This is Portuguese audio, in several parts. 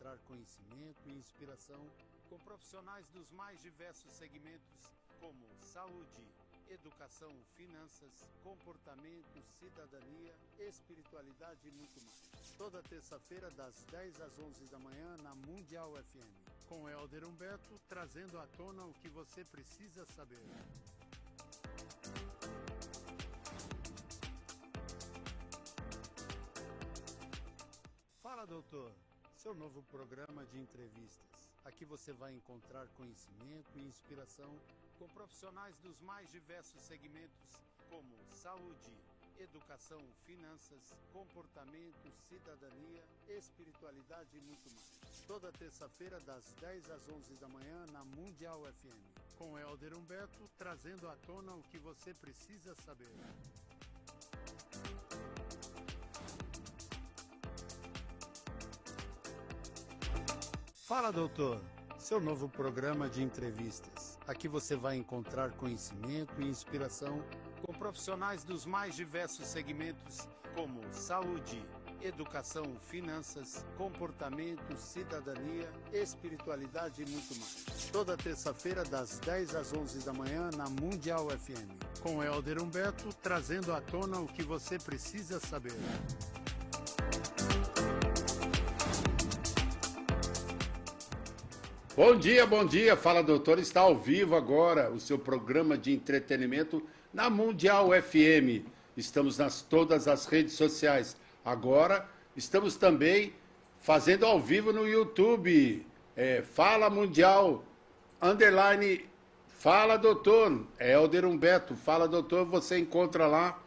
encontrar conhecimento e inspiração com profissionais dos mais diversos segmentos, como saúde, educação, finanças, comportamento, cidadania, espiritualidade e muito mais. Toda terça-feira, das 10 às 11 da manhã, na Mundial FM, com Helder Humberto, trazendo à tona o que você precisa saber. Fala, doutor! Seu novo programa de entrevistas. Aqui você vai encontrar conhecimento e inspiração com profissionais dos mais diversos segmentos, como saúde, educação, finanças, comportamento, cidadania, espiritualidade e muito mais. Toda terça-feira, das 10 às 11 da manhã, na Mundial FM, com Helder Humberto, trazendo à tona o que você precisa saber. Fala, doutor! Seu novo programa de entrevistas. Aqui você vai encontrar conhecimento e inspiração com profissionais dos mais diversos segmentos, como saúde, educação, finanças, comportamento, cidadania, espiritualidade e muito mais. Toda terça-feira, das 10 às 11 da manhã, na Mundial FM, com Helder Humberto, trazendo à tona o que você precisa saber. Bom dia, Fala Doutor, está ao vivo agora o seu programa de entretenimento na Mundial FM. Estamos nas todas as redes sociais. Agora estamos também fazendo ao vivo no YouTube. Fala Mundial, _ Fala Doutor, Helder Humberto, Fala Doutor, você encontra lá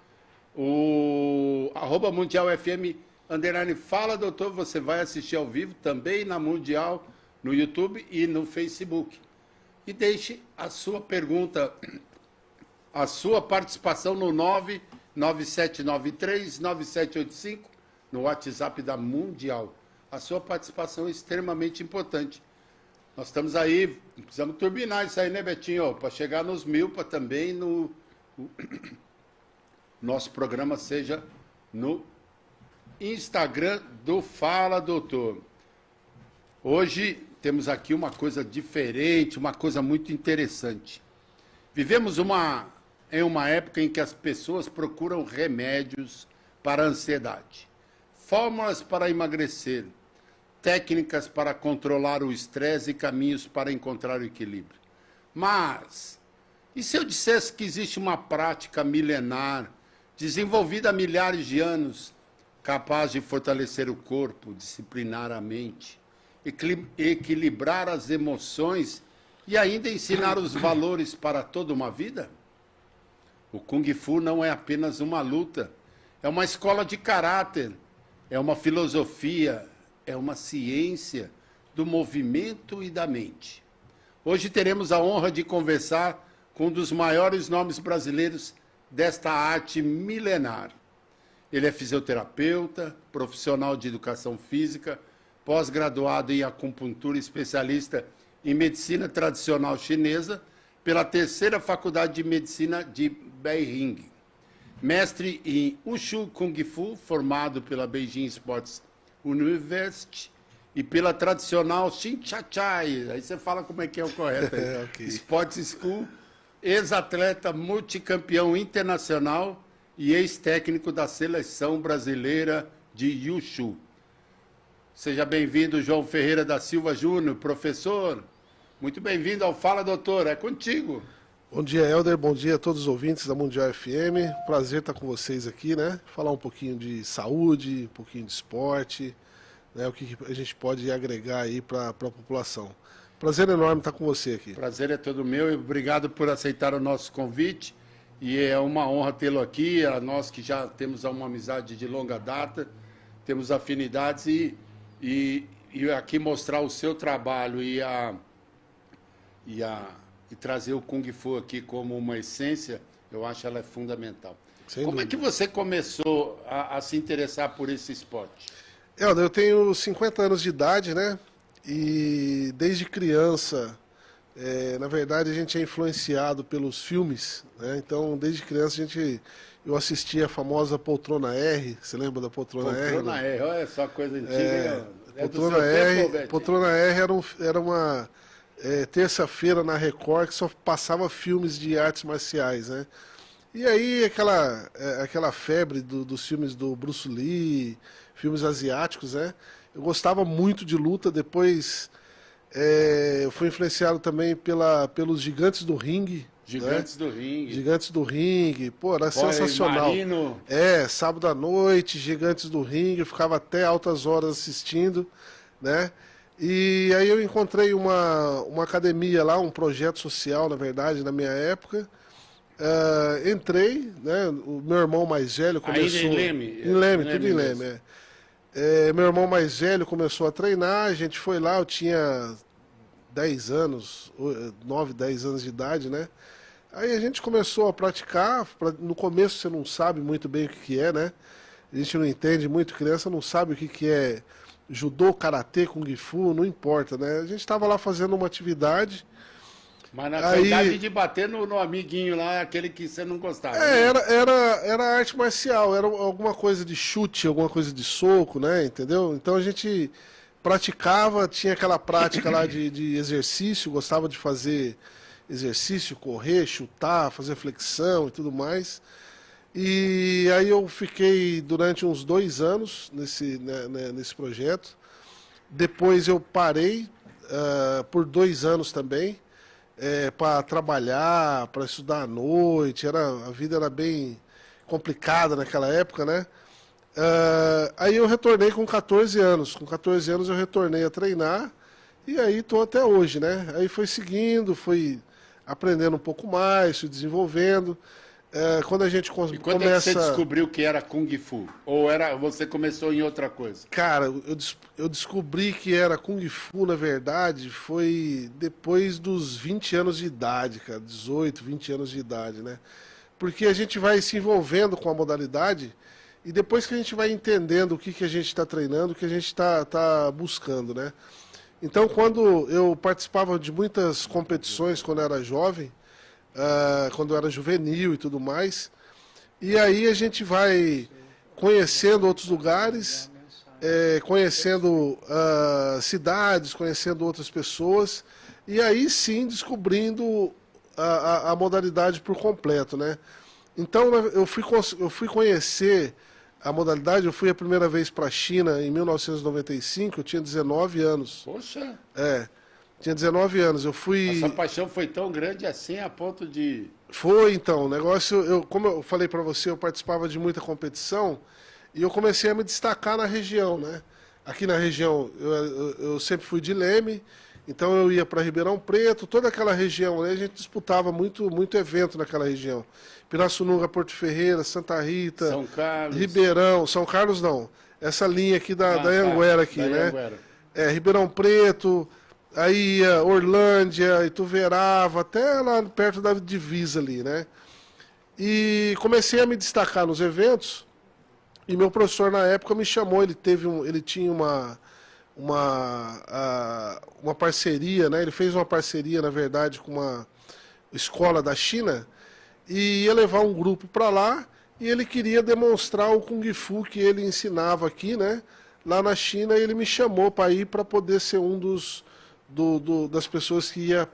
o @Mundial FM _ Fala Doutor, você vai assistir ao vivo também na Mundial, no YouTube e no Facebook. E deixe a sua pergunta, a sua participação no 997939785, no WhatsApp da Mundial. A sua participação é extremamente importante. Nós estamos aí, precisamos turbinar isso aí, né, Betinho? Para chegar nos 1000, para também nosso programa seja no Instagram do Fala Doutor. Hoje temos aqui uma coisa diferente, uma coisa muito interessante. Vivemos em uma época em que as pessoas procuram remédios para a ansiedade, fórmulas para emagrecer, técnicas para controlar o estresse e caminhos para encontrar o equilíbrio. Mas, e se eu dissesse que existe uma prática milenar, desenvolvida há milhares de anos, capaz de fortalecer o corpo, disciplinar a mente, equilibrar as emoções e ainda ensinar os valores para toda uma vida? O Kung Fu não é apenas uma luta, é uma escola de caráter, é uma filosofia, é uma ciência do movimento e da mente. Hoje teremos a honra de conversar com um dos maiores nomes brasileiros desta arte milenar. Ele é fisioterapeuta, profissional de educação física, pós-graduado em acupuntura, especialista em medicina tradicional chinesa pela terceira Faculdade de Medicina de Beijing. Mestre em Wushu Kung Fu, formado pela Beijing Sports University e pela tradicional Xinchachai. Aí você fala como é que é o correto aí. Okay. Sports School, ex-atleta multicampeão internacional e ex-técnico da seleção brasileira de Wushu. Seja bem-vindo, João Ferreira da Silva Júnior, professor. Muito bem-vindo ao Fala Doutor, é contigo. Bom dia, Helder, bom dia a todos os ouvintes da Mundial FM. Prazer estar com vocês aqui, né? Falar um pouquinho de saúde, um pouquinho de esporte, né? O que a gente pode agregar aí para a população. Prazer enorme estar com você aqui. Prazer é todo meu e obrigado por aceitar o nosso convite. E é uma honra tê-lo aqui, a nós que já temos uma amizade de longa data, temos afinidades e aqui mostrar o seu trabalho e trazer o Kung Fu aqui como uma essência, eu acho ela é fundamental. Como é que você começou a se interessar por esse esporte? Eu tenho 50 anos de idade, né? E desde criança, na verdade, a gente é influenciado pelos filmes, né? Então, desde criança, eu assistia a famosa Poltrona R. Você lembra da Poltrona R? Poltrona R, olha só coisa antiga. Poltrona R, Poltrona R era uma terça-feira na Record que só passava filmes de artes marciais, né? E aí aquela febre dos filmes do Bruce Lee, filmes asiáticos, né? Eu gostava muito de luta, depois eu fui influenciado também pelos Gigantes do Ringue. Gigantes do Ringue. Gigantes do Ringue, pô, era sensacional. Marino. Sábado à noite, Gigantes do Ringue, eu ficava até altas horas assistindo, né? E aí eu encontrei uma academia lá, um projeto social, na verdade, na minha época. Entrei, né? O meu irmão mais velho começou... Ainda em Leme? Em Leme, tudo em Leme, meu irmão mais velho começou a treinar, a gente foi lá, eu tinha 10 anos, 9, 10 anos de idade, né? Aí a gente começou a praticar, no começo você não sabe muito bem o que é, né? A gente não entende muito, criança não sabe o que é judô, karatê, kung fu, não importa, né? A gente estava lá fazendo uma atividade. Mas na verdade de bater no amiguinho lá, aquele que você não gostava. Era arte marcial, era alguma coisa de chute, alguma coisa de soco, né? Entendeu? Então a gente praticava, tinha aquela prática lá de exercício, gostava de fazer exercício, correr, chutar, fazer flexão e tudo mais. E aí eu fiquei durante uns 2 anos nesse projeto. Depois eu parei por 2 anos também, para trabalhar, para estudar à noite. A vida era bem complicada naquela época, né? Aí eu retornei com 14 anos. Com 14 anos eu retornei a treinar e aí estou até hoje, né? Aí foi seguindo, fui aprendendo um pouco mais, fui desenvolvendo. Quando a gente E quando é que você descobriu que era Kung Fu? Ou você começou em outra coisa? Cara, eu descobri que era Kung Fu, na verdade, foi depois dos 20 anos de idade, cara. 18, 20 anos de idade, né? Porque a gente vai se envolvendo com a modalidade e depois que a gente vai entendendo o que a gente está treinando, o que a gente tá buscando, né? Então, quando eu participava de muitas competições quando eu era jovem, quando eu era juvenil e tudo mais, e aí a gente vai conhecendo outros lugares, conhecendo cidades, conhecendo outras pessoas, e aí sim descobrindo a modalidade por completo, né? Então eu fui conhecer a modalidade, eu fui a primeira vez para a China em 1995, eu tinha 19 anos. Poxa! Tinha 19 anos, eu fui... A sua paixão foi tão grande assim a ponto de... Foi, então, o negócio, como eu falei para você, eu participava de muita competição e eu comecei a me destacar na região, né? Aqui na região, eu sempre fui de Leme, então eu ia para Ribeirão Preto, toda aquela região, né? A gente disputava muito evento naquela região. Pirassununga, Porto Ferreira, Santa Rita, São Carlos. Ribeirão, São Carlos não, essa linha aqui da Anhanguera aqui, né? Ribeirão Preto... Aí ia Orlândia, Ituverava, até lá perto da divisa ali, né? E comecei a me destacar nos eventos. E meu professor na época me chamou, ele tinha uma parceria, né? Ele fez uma parceria, na verdade, com uma escola da China e ia levar um grupo para lá e ele queria demonstrar o Kung Fu que ele ensinava aqui, né? Lá na China, e ele me chamou para ir para poder ser um das pessoas que ia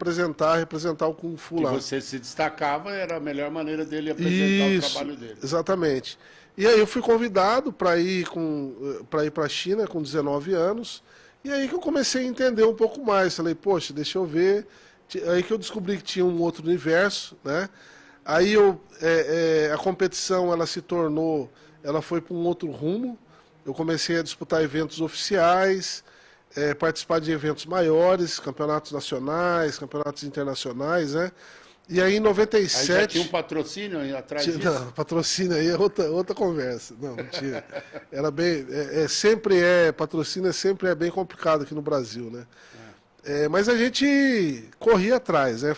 representar o Kung Fu lá. E você se destacava, era a melhor maneira dele apresentar o trabalho dele. Exatamente. E aí eu fui convidado para ir para a China com 19 anos, e aí que eu comecei a entender um pouco mais. Falei, poxa, deixa eu ver. Aí que eu descobri que tinha um outro universo, né? Aí a competição, ela foi para um outro rumo. Eu comecei a disputar eventos oficiais, participar de eventos maiores, campeonatos nacionais, campeonatos internacionais, né? E aí em 97... Aí já tinha um patrocínio atrás disso? Não, patrocínio aí é outra conversa. Não tinha. Era bem... patrocínio sempre é bem complicado aqui no Brasil, né? Mas a gente corria atrás, né?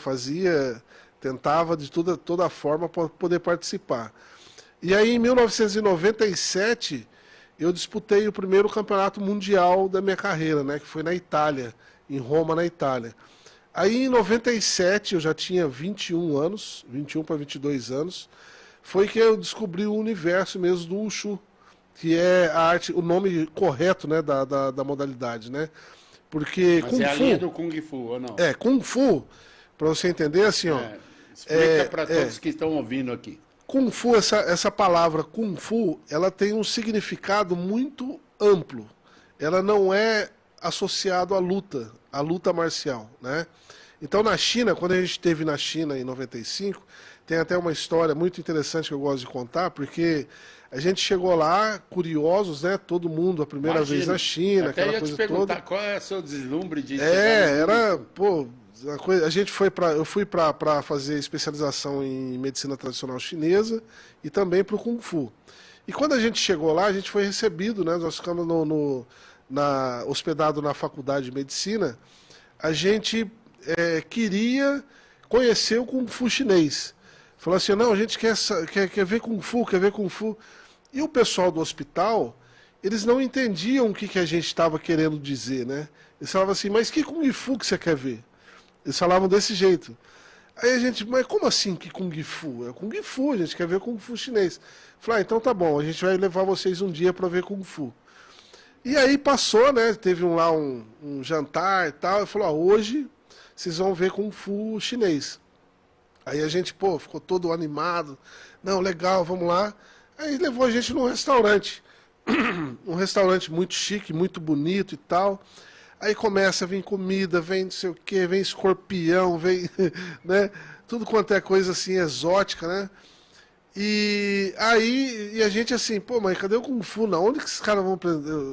Tentava de toda forma para poder participar. E aí em 1997... eu disputei o primeiro campeonato mundial da minha carreira, né, que foi na Itália, em Roma, na Itália. Aí em 97, eu já tinha 21 anos, 21 para 22 anos, foi que eu descobri o universo mesmo do Wushu, que é a arte, o nome correto, né, da modalidade, né? Porque Mas Kung é a Fu, linha do Kung Fu, ou não? Kung Fu, para você entender assim, ó, Explica para todos que estão ouvindo aqui. Kung Fu, essa palavra Kung Fu, ela tem um significado muito amplo. Ela não é associado à luta marcial, né? Então, na China, quando a gente esteve na China em 95, tem até uma história muito interessante que eu gosto de contar, porque a gente chegou lá, curiosos, né? Todo mundo, a primeira vez na China, até aquela ia coisa te perguntar, toda. qual é o seu deslumbre de Era, pô, a gente foi eu fui para fazer especialização em medicina tradicional chinesa e também para o Kung Fu. E quando a gente chegou lá, a gente foi recebido, né? Nós ficamos hospedado na faculdade de medicina. A gente queria conhecer o Kung Fu chinês. Falou assim, não, a gente quer ver Kung Fu, quer ver Kung Fu. E o pessoal do hospital, eles não entendiam o que a gente estava querendo dizer, né? Eles falavam assim, mas que Kung Fu que você quer ver? Eles falavam desse jeito. Aí a gente, mas como assim que Kung Fu? É Kung Fu, a gente quer ver Kung Fu chinês. Falei, então tá bom, a gente vai levar vocês um dia para ver Kung Fu. E aí passou, né? Teve lá um jantar e tal. Eu falei, hoje vocês vão ver Kung Fu chinês. Aí a gente, pô, ficou todo animado. Não, legal, vamos lá. Aí levou a gente num restaurante. Um restaurante muito chique, muito bonito e tal. Aí começa a vir comida, vem não sei o quê, vem escorpião, vem, né? Tudo quanto é coisa assim exótica, né? E aí, a gente assim, pô, mas cadê o Kung Fu? Não? Onde que esses caras vão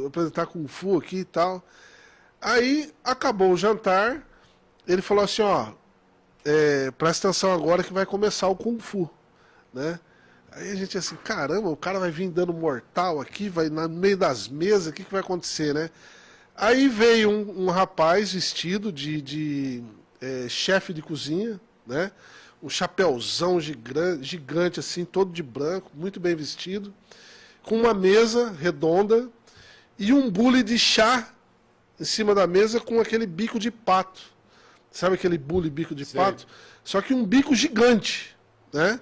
apresentar Kung Fu aqui e tal? Aí acabou o jantar, ele falou assim, ó, presta atenção agora que vai começar o Kung Fu, né? Aí a gente assim, caramba, o cara vai vir dando mortal aqui, vai no meio das mesas, o que vai acontecer, né? Aí veio um rapaz vestido de chefe de cozinha, né? Um chapéuzão gigante, assim, todo de branco, muito bem vestido, com uma mesa redonda e um bule de chá em cima da mesa com aquele bico de pato. Sabe aquele bule bico de pato? Só que um bico gigante, né?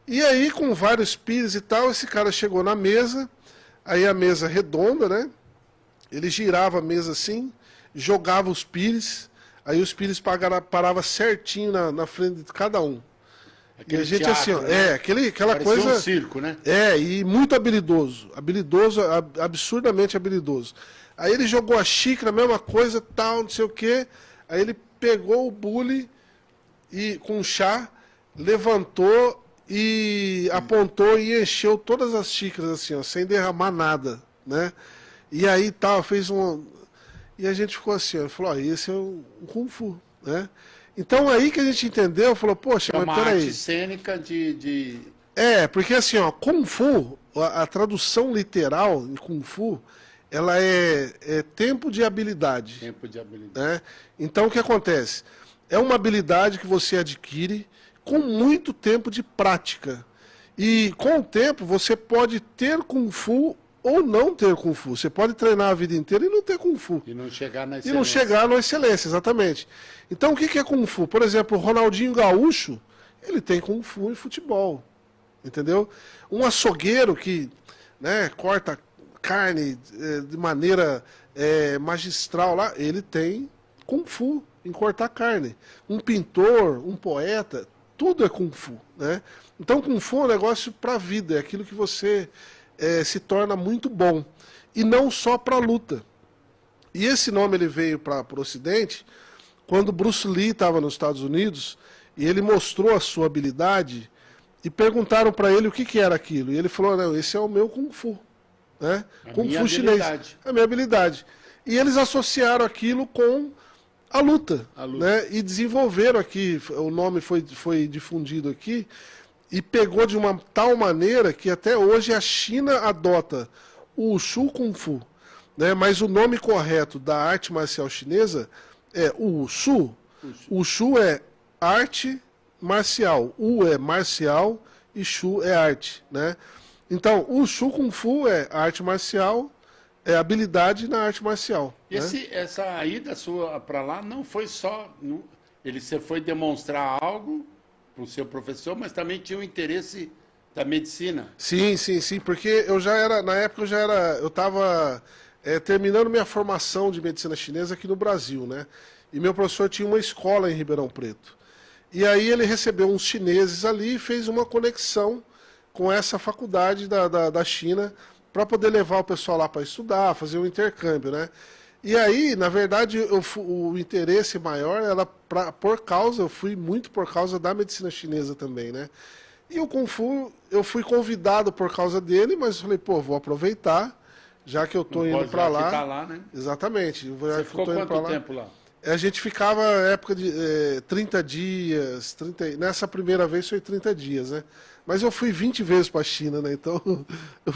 E aí, com vários pires e tal, esse cara chegou na mesa, aí a mesa redonda, né? Ele girava a mesa assim, jogava os pires, aí os pires paravam certinho na frente de cada um. Aquele e a gente teatro, assim, ó, né? aquela Parecia coisa. Um circo, né? E muito habilidoso. Habilidoso, absurdamente habilidoso. Aí ele jogou a xícara, a mesma coisa, tal, não sei o quê. Aí ele pegou o bule e com chá, levantou e apontou e encheu todas as xícaras assim, ó, sem derramar nada, né? E aí tal, fez um. E a gente ficou assim, ó, falou, esse é o Kung Fu, né? Então aí que a gente entendeu, falou, poxa, mas peraí. Arte cênica de... Porque assim, ó, Kung Fu, a tradução literal em Kung Fu, ela é tempo de habilidade. Tempo de habilidade. Né? Então o que acontece? É uma habilidade que você adquire com muito tempo de prática. E com o tempo você pode ter Kung Fu ou não ter Kung Fu. Você pode treinar a vida inteira e não ter Kung Fu. E não chegar na excelência. E não chegar na excelência, exatamente. Então o que é Kung Fu? Por exemplo, o Ronaldinho Gaúcho, ele tem Kung Fu em futebol. Entendeu? Um açougueiro que, né, corta carne de maneira magistral lá, ele tem Kung Fu em cortar carne. Um pintor, um poeta, tudo é Kung Fu, né? Então Kung Fu é um negócio para a vida, é aquilo que você se torna muito bom. E não só para a luta. E esse nome ele veio para o Ocidente quando Bruce Lee estava nos Estados Unidos e ele mostrou a sua habilidade e perguntaram para ele o que era aquilo. E ele falou, não, esse é o meu Kung Fu. Né? Kung Fu chinês. A minha habilidade. E eles associaram aquilo com a luta. Né? E desenvolveram aqui, o nome foi difundido aqui, e pegou de uma tal maneira que até hoje a China adota o Wushu Kung Fu. Né? Mas o nome correto da arte marcial chinesa é o Wushu. O Wushu é arte marcial. Wu é marcial e Shu é arte. Né? Então, o Wushu Kung Fu é arte marcial, é habilidade na arte marcial. E essa ida sua para lá não foi só... você foi demonstrar algo para o seu professor, mas também tinha um interesse Da medicina? Sim, sim, sim, porque na época eu estava terminando minha formação de medicina chinesa aqui no Brasil, né? E meu professor tinha uma escola em Ribeirão Preto. E aí ele recebeu uns chineses ali e fez uma conexão com essa faculdade da China para poder levar o pessoal lá para estudar, fazer um intercâmbio, né? E aí, na verdade, o interesse maior era eu fui muito por causa da medicina chinesa também, né? E o Kung Fu, eu fui convidado por causa dele, mas eu falei, pô, vou aproveitar, já que eu tô indo para lá. Que tá lá, né? Exatamente. Você ficou quanto tempo lá? A gente ficava época de 30 dias, nessa primeira vez foi 30 dias, né? Mas eu fui 20 vezes para a China, né? Então eu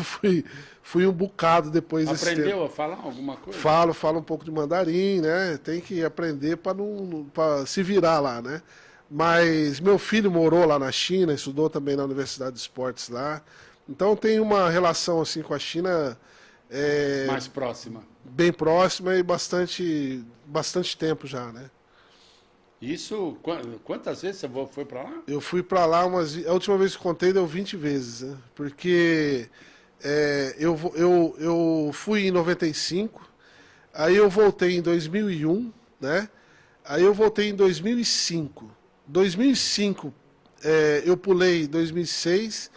fui um bocado depois desse tempo. Aprendeu a falar alguma coisa? Falo um pouco de mandarim, né? Tem que aprender para se virar lá, né? Mas meu filho morou lá na China, estudou também na Universidade de Esportes lá. Então tem uma relação assim com a China mais próxima. Bem próxima e bastante tempo já, né? Isso, quantas vezes você foi para lá? Eu fui para lá a última vez que contei deu 20 vezes, né? Porque eu fui em 95, aí eu voltei em 2001, né? Aí eu voltei em 2005. 2005 eu pulei 2006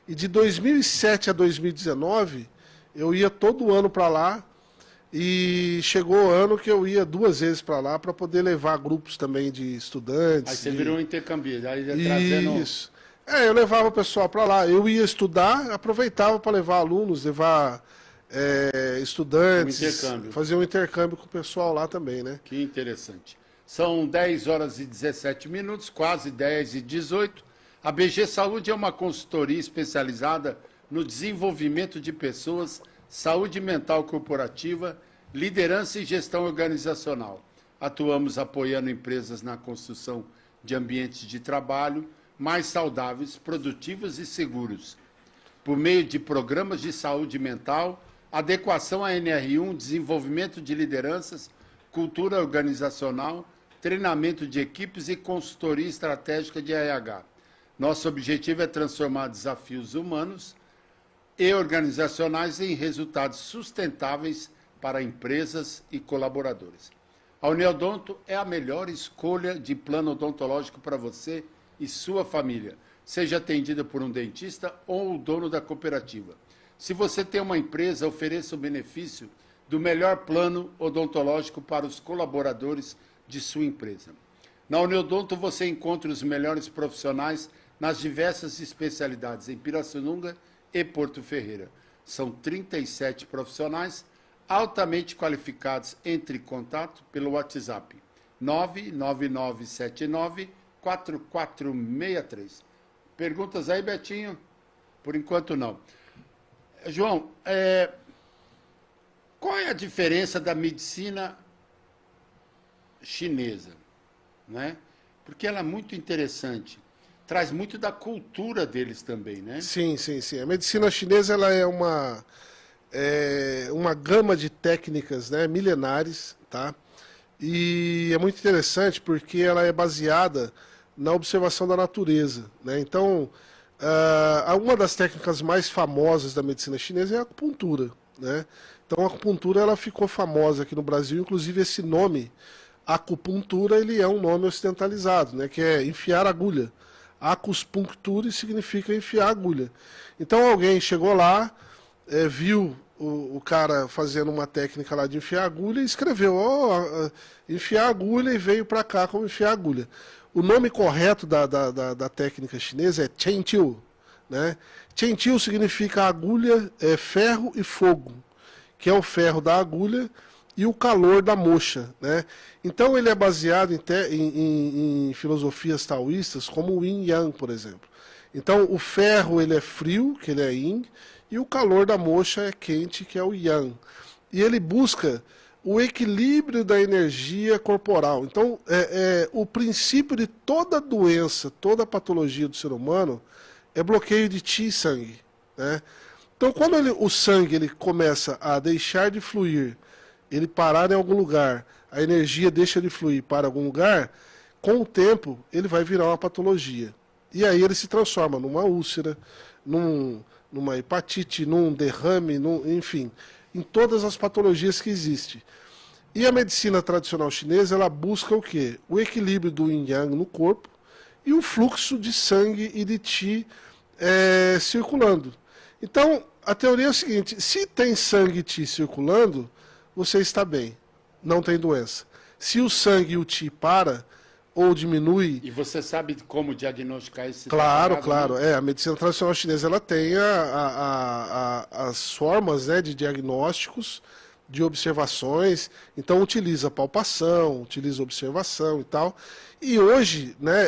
e de 2007 a 2019 eu ia todo ano para lá. E chegou o ano que eu ia 2 vezes para lá para poder levar grupos também de estudantes. Aí você virou um intercambista, aí trazendo... Isso. Eu levava o pessoal para lá. Eu ia estudar, aproveitava para levar alunos, levar estudantes, fazer um intercâmbio com o pessoal lá também, né? Que interessante. São 10 horas e 17 minutos, quase 10 e 18. A BG Saúde é uma consultoria especializada no desenvolvimento de pessoas, saúde mental corporativa, liderança e gestão organizacional. Atuamos apoiando empresas na construção de ambientes de trabalho mais saudáveis, produtivos e seguros, por meio de programas de saúde mental, adequação à NR1, desenvolvimento de lideranças, cultura organizacional, treinamento de equipes e consultoria estratégica de RH. Nosso objetivo é transformar desafios humanos e organizacionais em resultados sustentáveis para empresas e colaboradores. A Uniodonto é a melhor escolha de plano odontológico para você e sua família, seja atendida por um dentista ou o dono da cooperativa. Se você tem uma empresa, ofereça o benefício do melhor plano odontológico para os colaboradores de sua empresa. Na Uniodonto você encontra os melhores profissionais nas diversas especialidades em Pirassununga e Porto Ferreira. São 37 profissionais altamente qualificados. Entre em contato pelo WhatsApp 99979-4463. Perguntas aí, Betinho? Por enquanto não. João, qual é a diferença da medicina chinesa, né? Porque ela é muito interessante. Traz muito da cultura deles também, né? Sim, sim, sim. A medicina chinesa ela é uma gama de técnicas, né, milenares, tá? E é muito interessante porque ela é baseada na observação da natureza, né? Então, uma das técnicas mais famosas da medicina chinesa é a acupuntura, né? Então, a acupuntura ela ficou famosa aqui no Brasil, inclusive esse nome, acupuntura, ele é um nome ocidentalizado, né, que é enfiar agulha. Acupunctura significa enfiar agulha. Então alguém chegou lá, viu o cara fazendo uma técnica lá de enfiar agulha e escreveu, enfiar agulha, e veio para cá como enfiar agulha. O nome correto da técnica chinesa é Chen Tiu, né? Chen Tiu significa agulha, ferro e fogo, que é o ferro da agulha e o calor da moxa, né? Então ele é baseado em filosofias taoístas como o Yin Yang, por exemplo. Então o ferro ele é frio, que ele é Yin, e o calor da moxa é quente, que é o Yang. E ele busca o equilíbrio da energia corporal. Então o princípio de toda doença, toda patologia do ser humano é bloqueio de Qi e sangue, né? Então quando o sangue ele começa a deixar de fluir, ele parar em algum lugar, a energia deixa de fluir para algum lugar, com o tempo ele vai virar uma patologia. E aí ele se transforma numa úlcera, numa hepatite, num derrame, enfim, em todas as patologias que existem. E a medicina tradicional chinesa, ela busca o quê? O equilíbrio do yin yang no corpo e o fluxo de sangue e de qi circulando. Então, a teoria é o seguinte, se tem sangue e qi circulando, você está bem, não tem doença. Se o sangue e o qi para ou diminui... E você sabe como diagnosticar esse... Claro, claro. A medicina tradicional chinesa ela tem as formas, né, de diagnósticos, de observações, então utiliza palpação, utiliza observação e tal. E hoje, né,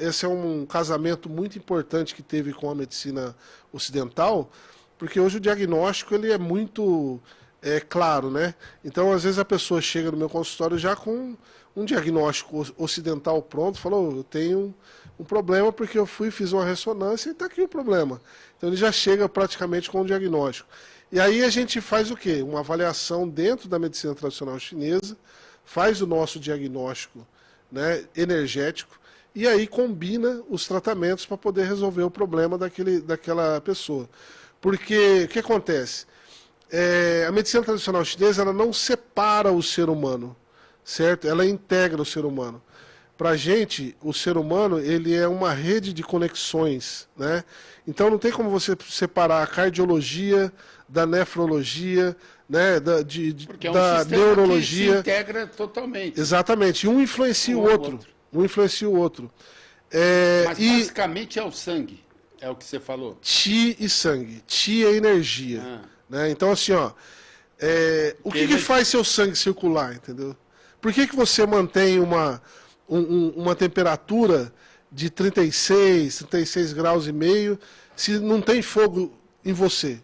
esse é um casamento muito importante que teve com a medicina ocidental, porque hoje o diagnóstico ele é muito claro, né? Então, às vezes a pessoa chega no meu consultório já com um diagnóstico ocidental pronto, falou, eu tenho um problema porque eu fiz uma ressonância e está aqui o problema. Então ele já chega praticamente com um diagnóstico. E aí a gente faz o quê? Uma avaliação dentro da medicina tradicional chinesa, faz o nosso diagnóstico, né, energético, e aí combina os tratamentos para poder resolver o problema daquela pessoa. Porque o que acontece? A medicina tradicional chinesa ela não separa o ser humano, certo? Ela integra o ser humano. Para a gente, o ser humano ele é uma rede de conexões, né? Então não tem como você separar a cardiologia da nefrologia, né? Da neurologia. Que se integra totalmente. Exatamente. Um influencia o outro. Um influencia o outro. Mas basicamente é o sangue, é o que você falou. Qi e sangue. Qi é energia. Né? Então assim, ó, o que faz seu sangue circular, entendeu? Por que você mantém uma temperatura de 36 graus e meio se não tem fogo em você?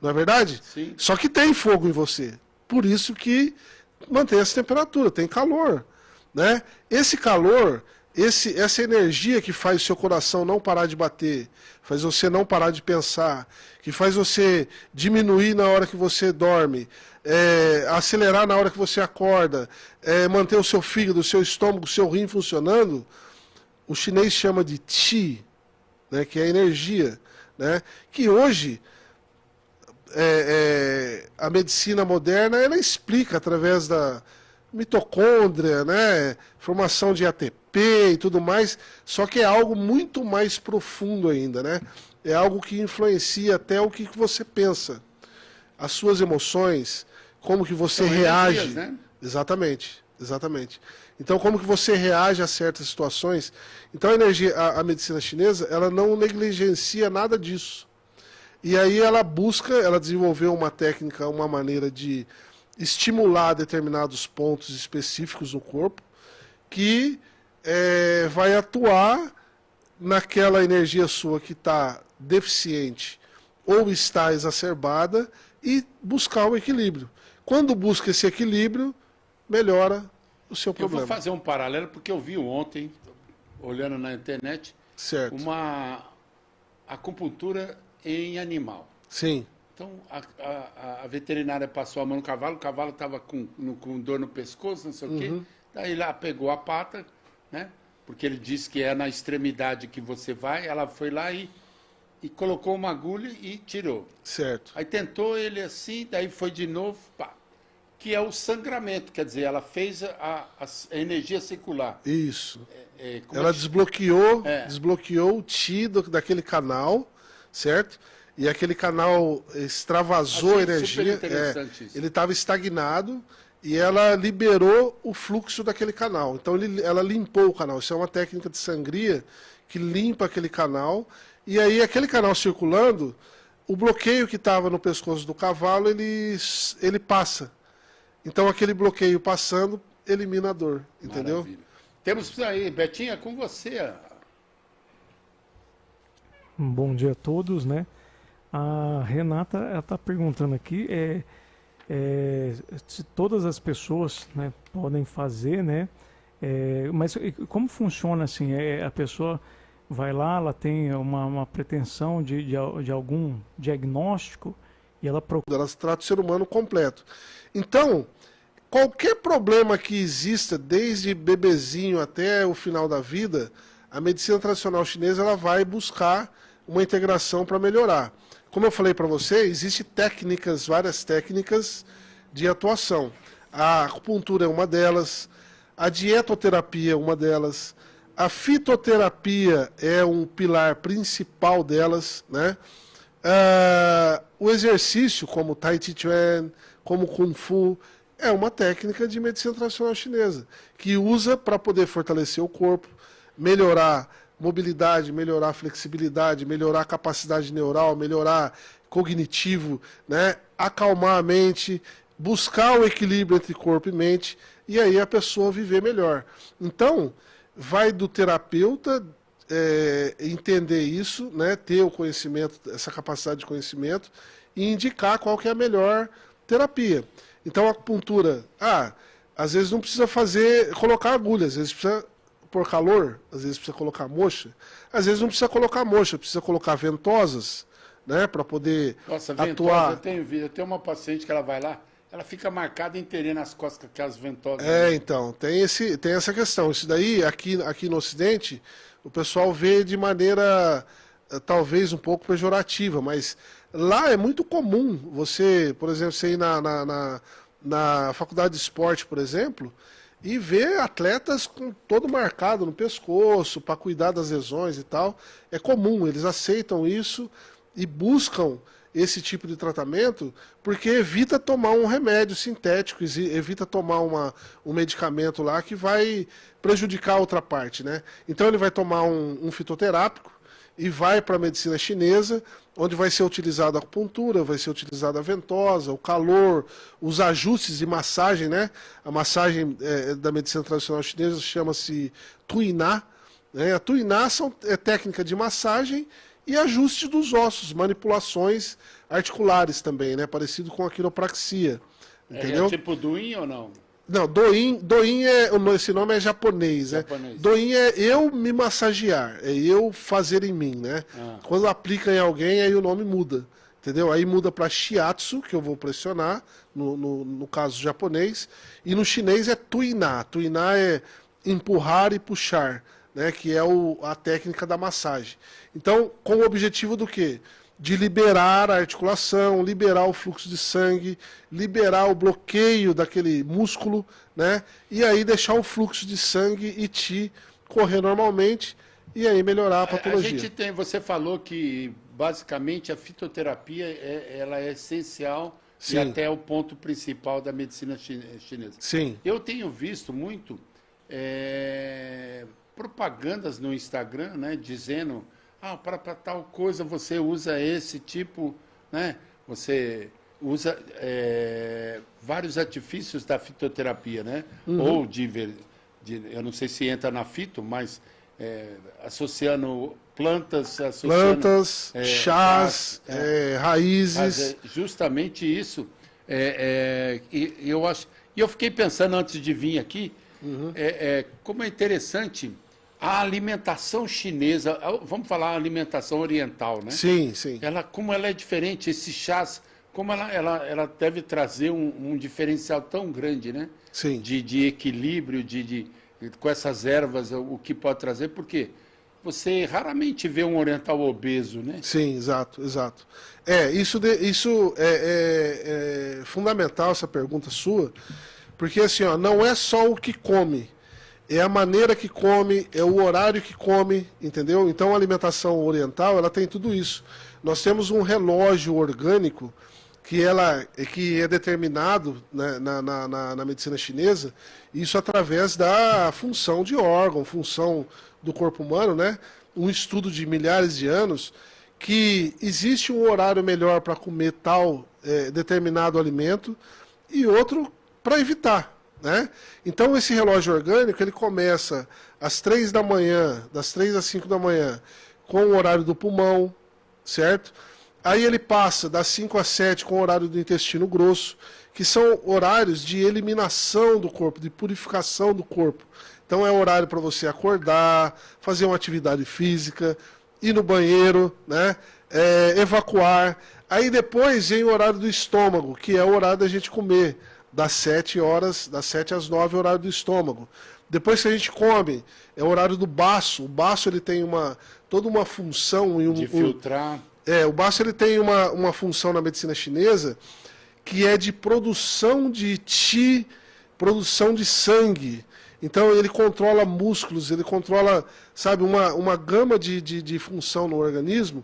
Não é verdade? Sim. Só que tem fogo em você. Por isso que mantém essa temperatura, tem calor. Né? Esse calor, essa energia que faz o seu coração não parar de bater, faz você não parar de pensar, que faz você diminuir na hora que você dorme, acelerar na hora que você acorda, manter o seu fígado, o seu estômago, o seu rim funcionando, o chinês chama de qi, né, que é energia, né, que hoje a medicina moderna ela explica através da mitocôndria, né, formação de ATP e tudo mais, só que é algo muito mais profundo ainda, né? É algo que influencia até o que você pensa, as suas emoções, como que você reage. Energias, né? Exatamente. Então, como que você reage a certas situações. Então, a medicina chinesa, ela não negligencia nada disso. E aí ela desenvolveu uma técnica, uma maneira de estimular determinados pontos específicos no corpo, que vai atuar naquela energia sua que está deficiente ou está exacerbada e buscar o equilíbrio. Quando busca esse equilíbrio, melhora o seu problema. Eu vou fazer um paralelo, porque eu vi ontem, olhando na internet, certo, uma acupuntura em animal. Sim. Então, a veterinária passou a mão no cavalo, o cavalo estava com dor no pescoço, não sei o quê. Daí lá pegou a pata, né? Porque ele disse que é na extremidade que você vai. Ela foi lá e colocou uma agulha e tirou. Certo. Aí tentou ele assim, daí foi de novo, pá. Que é o sangramento, quer dizer, ela fez a energia circular. Isso. Ela desbloqueou o qi daquele canal, certo? E aquele canal extravasou energia. Ele estava estagnado e ela liberou o fluxo daquele canal. Então ela limpou o canal. Isso é uma técnica de sangria que limpa aquele canal. E aí aquele canal circulando, o bloqueio que estava no pescoço do cavalo, ele passa. Então aquele bloqueio passando, elimina a dor. Entendeu? Maravilha. Temos aí, Betinha, com você. Bom dia a todos, né? A Renata está perguntando aqui se todas as pessoas, né, podem fazer, né? Mas como funciona assim? A pessoa vai lá, ela tem uma pretensão de algum diagnóstico e ela procura... Ela trata o ser humano completo. Então, qualquer problema que exista, desde bebezinho até o final da vida, a medicina tradicional chinesa ela vai buscar uma integração para melhorar. Como eu falei para você, existem técnicas, várias técnicas de atuação. A acupuntura é uma delas, a dietoterapia é uma delas, a fitoterapia é um pilar principal delas, né? O exercício, como Tai Chi Chuan, como Kung Fu, é uma técnica de medicina tradicional chinesa, que usa para poder fortalecer o corpo, melhorar mobilidade, melhorar flexibilidade, melhorar a capacidade neural, melhorar cognitivo, né? Acalmar a mente, buscar o equilíbrio entre corpo e mente, e aí a pessoa viver melhor. Então, vai do terapeuta entender isso, né? Ter o conhecimento, essa capacidade de conhecimento, e indicar qual que é a melhor terapia. Então, a acupuntura, às vezes não precisa colocar agulha, às vezes precisa pôr calor, às vezes precisa colocar moxa, às vezes não precisa colocar moxa, precisa colocar ventosas, né, para poder atuar. Eu tenho uma paciente que ela vai lá, ela fica marcada inteirinha nas costas com aquelas ventosas. Então, tem essa questão. Isso daí, aqui no Ocidente, o pessoal vê de maneira talvez um pouco pejorativa, mas lá é muito comum você, por exemplo, você ir na faculdade de esporte, por exemplo, e ver atletas com todo marcado no pescoço, para cuidar das lesões e tal. É comum, eles aceitam isso e buscam esse tipo de tratamento porque evita tomar um remédio sintético, evita tomar um medicamento lá que vai prejudicar a outra parte, né? Então ele vai tomar um fitoterápico e vai para a medicina chinesa, onde vai ser utilizada a acupuntura, vai ser utilizada a ventosa, o calor, os ajustes de massagem, né? A massagem da medicina tradicional chinesa chama-se Tuiná, né? A Tuiná é técnica de massagem e ajuste dos ossos, manipulações articulares também, né? Parecido com a quiropraxia, entendeu? É tipo Duin ou não? Não, Doin esse nome é japonês, né? Doin é eu me massagear, é eu fazer em mim, né? Quando aplica em alguém, aí o nome muda, entendeu? Aí muda para shiatsu, que eu vou pressionar, no caso japonês, e no chinês é tuiná. Tuiná é empurrar e puxar, né? Que é a técnica da massagem. Então, com o objetivo do quê? De liberar a articulação, liberar o fluxo de sangue, liberar o bloqueio daquele músculo, né? E aí deixar o fluxo de sangue e ti correr normalmente e aí melhorar a patologia. Você falou que basicamente a fitoterapia ela é essencial. Sim. E até o ponto principal da medicina chinesa. Sim. Eu tenho visto muito propagandas no Instagram, né, dizendo para tal coisa você usa esse tipo, né? Você usa vários artifícios da fitoterapia, né? Ou eu não sei se entra na fito, mas associando plantas, chás, raízes. Justamente isso. Eu fiquei pensando antes de vir aqui, como é interessante a alimentação chinesa, vamos falar alimentação oriental, né? Sim, sim. Como ela é diferente, esses chás, como ela deve trazer um diferencial tão grande, né? Sim. De equilíbrio, com essas ervas, o que pode trazer, porque você raramente vê um oriental obeso, né? Sim, exato. Isso é fundamental, essa pergunta sua, porque assim, não é só o que come, é a maneira que come, é o horário que come, entendeu? Então a alimentação oriental, ela tem tudo isso. Nós temos um relógio orgânico que é determinado, né, na medicina chinesa, isso através da função de órgão, função do corpo humano, né? Um estudo de milhares de anos, que existe um horário melhor para comer tal determinado alimento e outro para evitar, né? Então esse relógio orgânico ele começa às 3 da manhã, das 3 às 5 da manhã, com o horário do pulmão, certo? Aí ele passa das 5 às 7 com o horário do intestino grosso, que são horários de eliminação do corpo, de purificação do corpo. Então é horário para você acordar, fazer uma atividade física, ir no banheiro, né? Evacuar. Aí depois vem o horário do estômago, que é o horário da gente comer. das 7 às 9 é o horário do estômago. Depois que a gente come, é o horário do baço. O baço ele tem toda uma função e de filtrar. O baço ele tem uma função na medicina chinesa que é de produção de qi, produção de sangue. Então ele controla músculos, ele controla, sabe, uma gama de função no organismo.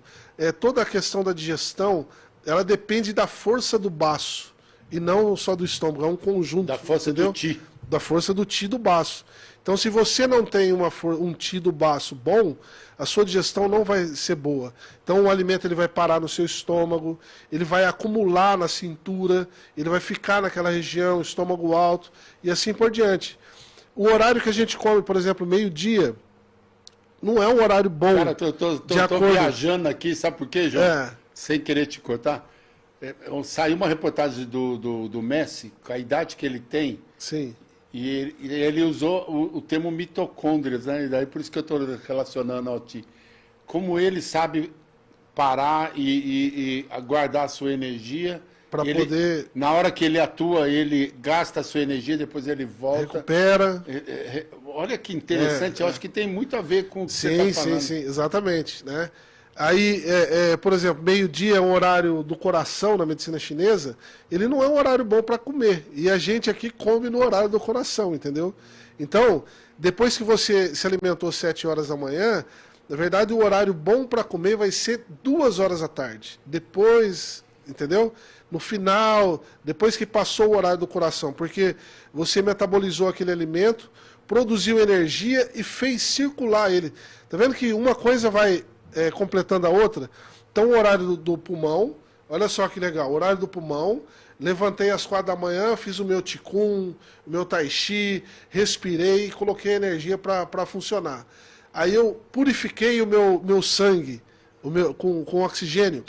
Toda a questão da digestão, ela depende da força do baço e não só do estômago, é um conjunto. Da força do qi. Da força do qi do baço. Então, se você não tem um qi do baço bom, a sua digestão não vai ser boa. Então, o alimento ele vai parar no seu estômago, ele vai acumular na cintura, ele vai ficar naquela região, estômago alto, e assim por diante. O horário que a gente come, por exemplo, meio-dia, não é um horário bom. Cara, tô viajando aqui, sabe por quê, João? Sem querer te cortar. Saiu uma reportagem do Messi, com a idade que ele tem. Sim. E ele usou o termo mitocôndrias, né? E daí por isso que eu estou relacionando ao ti. Como ele sabe parar e guardar a sua energia. Para poder. Na hora que ele atua, ele gasta a sua energia, depois ele volta. Recupera. Olha que interessante, eu acho que tem muito a ver com o que você está falando. Sim, exatamente. Né? Aí, por exemplo, meio-dia é um horário do coração na medicina chinesa, ele não é um horário bom para comer. E a gente aqui come no horário do coração, entendeu? Então, depois que você se alimentou 7 horas da manhã, na verdade o horário bom para comer vai ser 2 horas da tarde. Depois, entendeu? No final, depois que passou o horário do coração, porque você metabolizou aquele alimento, produziu energia e fez circular ele. Tá vendo que uma coisa vai completando a outra? Então o horário do pulmão, olha só que legal, o horário do pulmão, levantei às 4 da manhã, fiz o meu Qigong, o meu Tai Chi, respirei e coloquei energia para funcionar. Aí eu purifiquei o meu sangue com oxigênio,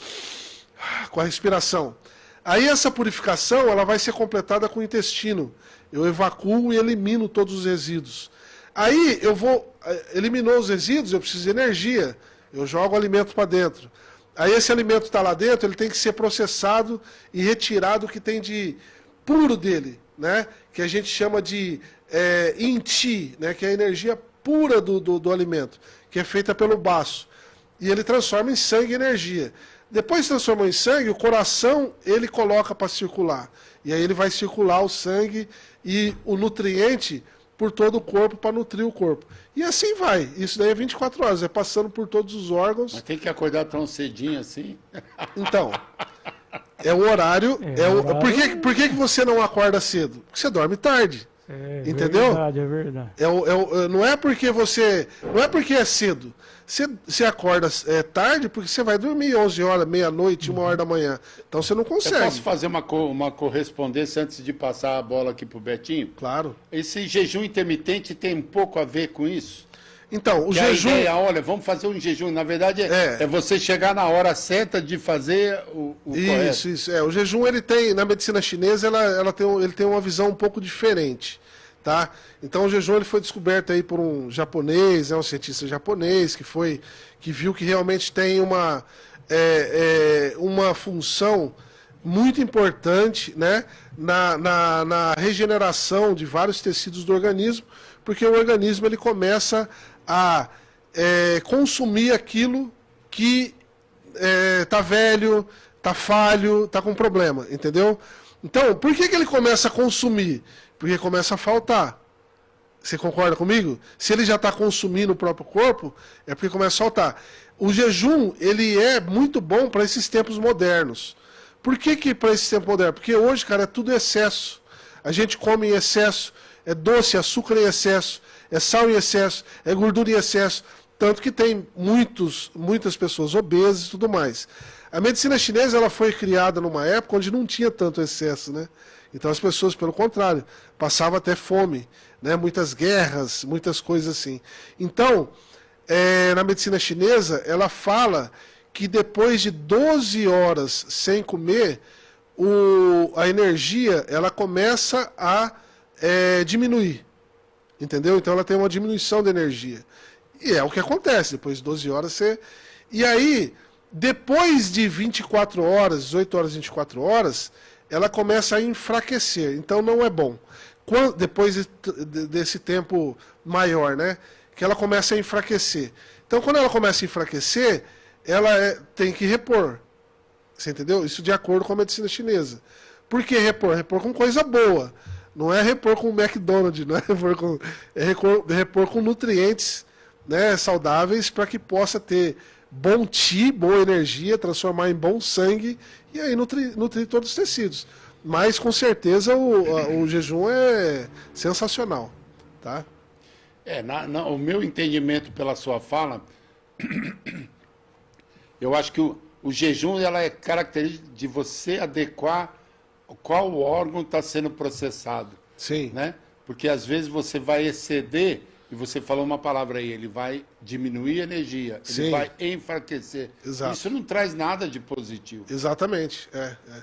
com a respiração. Aí essa purificação ela vai ser completada com o intestino. Eu evacuo e elimino todos os resíduos. Aí eliminou os resíduos, eu preciso de energia. Eu jogo o alimento para dentro. Aí esse alimento está lá dentro, ele tem que ser processado e retirado o que tem de puro dele, né? Que a gente chama de Yin-Chi, né? Que é a energia pura do alimento, que é feita pelo baço. E ele transforma em sangue e energia. Depois que transformou em sangue, o coração ele coloca para circular. E aí ele vai circular o sangue e o nutriente por todo o corpo para nutrir o corpo. E assim vai. Isso daí é 24 horas, é passando por todos os órgãos. Mas tem que acordar tão cedinho assim? Então, é o horário. Por que você não acorda cedo? Porque você dorme tarde. Entendeu? É verdade. Não é porque é cedo. Você acorda tarde porque você vai dormir 11 horas, meia-noite, 1 hora da manhã. Então você não consegue. Eu posso fazer uma correspondência antes de passar a bola aqui para o Betinho? Claro. Esse jejum intermitente tem um pouco a ver com isso? Então, o jejum... A ideia, olha, vamos fazer um jejum. Na verdade, é você chegar na hora certa de fazer o correto. Isso. O jejum, ele tem, na medicina chinesa, ele tem uma visão um pouco diferente. Tá? Então o jejum ele foi descoberto aí por um japonês, um cientista japonês que viu que realmente tem uma função muito importante, né, na regeneração de vários tecidos do organismo, porque o organismo ele começa a consumir aquilo que está velho, está falho, está com problema, entendeu? Então, por que ele começa a consumir? Porque começa a faltar. Você concorda comigo? Se ele já está consumindo o próprio corpo, é porque começa a faltar. O jejum, ele é muito bom para esses tempos modernos. Por que para esses tempos modernos? Porque hoje, cara, é tudo excesso. A gente come em excesso, é doce, açúcar em excesso, é sal em excesso, é gordura em excesso. Tanto que tem muitas pessoas obesas e tudo mais. A medicina chinesa ela foi criada numa época onde não tinha tanto excesso, né? Então as pessoas, pelo contrário, passavam até fome, né? Muitas guerras, muitas coisas assim. Então, na medicina chinesa, ela fala que depois de 12 horas sem comer, a energia ela começa a diminuir. Entendeu? Então ela tem uma diminuição de energia. E é o que acontece, depois de 12 horas você... E aí, depois de 24 horas, 18 horas, 24 horas... ela começa a enfraquecer, então não é bom. Depois desse tempo maior, né? Que ela começa a enfraquecer. Então, quando ela começa a enfraquecer, ela tem que repor. Você entendeu? Isso de acordo com a medicina chinesa. Por que repor? Repor com coisa boa. Não é repor com McDonald's, não é repor com, repor com nutrientes, né, saudáveis para que possa ter bom qi, boa energia, transformar em bom sangue e aí nutrir todos os tecidos. Mas com certeza o jejum é sensacional, tá? O meu entendimento pela sua fala, eu acho que o jejum ela é característica de você adequar qual órgão está sendo processado. Sim. Né? Porque às vezes você vai exceder, e você falou uma palavra aí, ele vai diminuir a energia, ele Sim. vai enfraquecer. Exato. Isso não traz nada de positivo. Exatamente.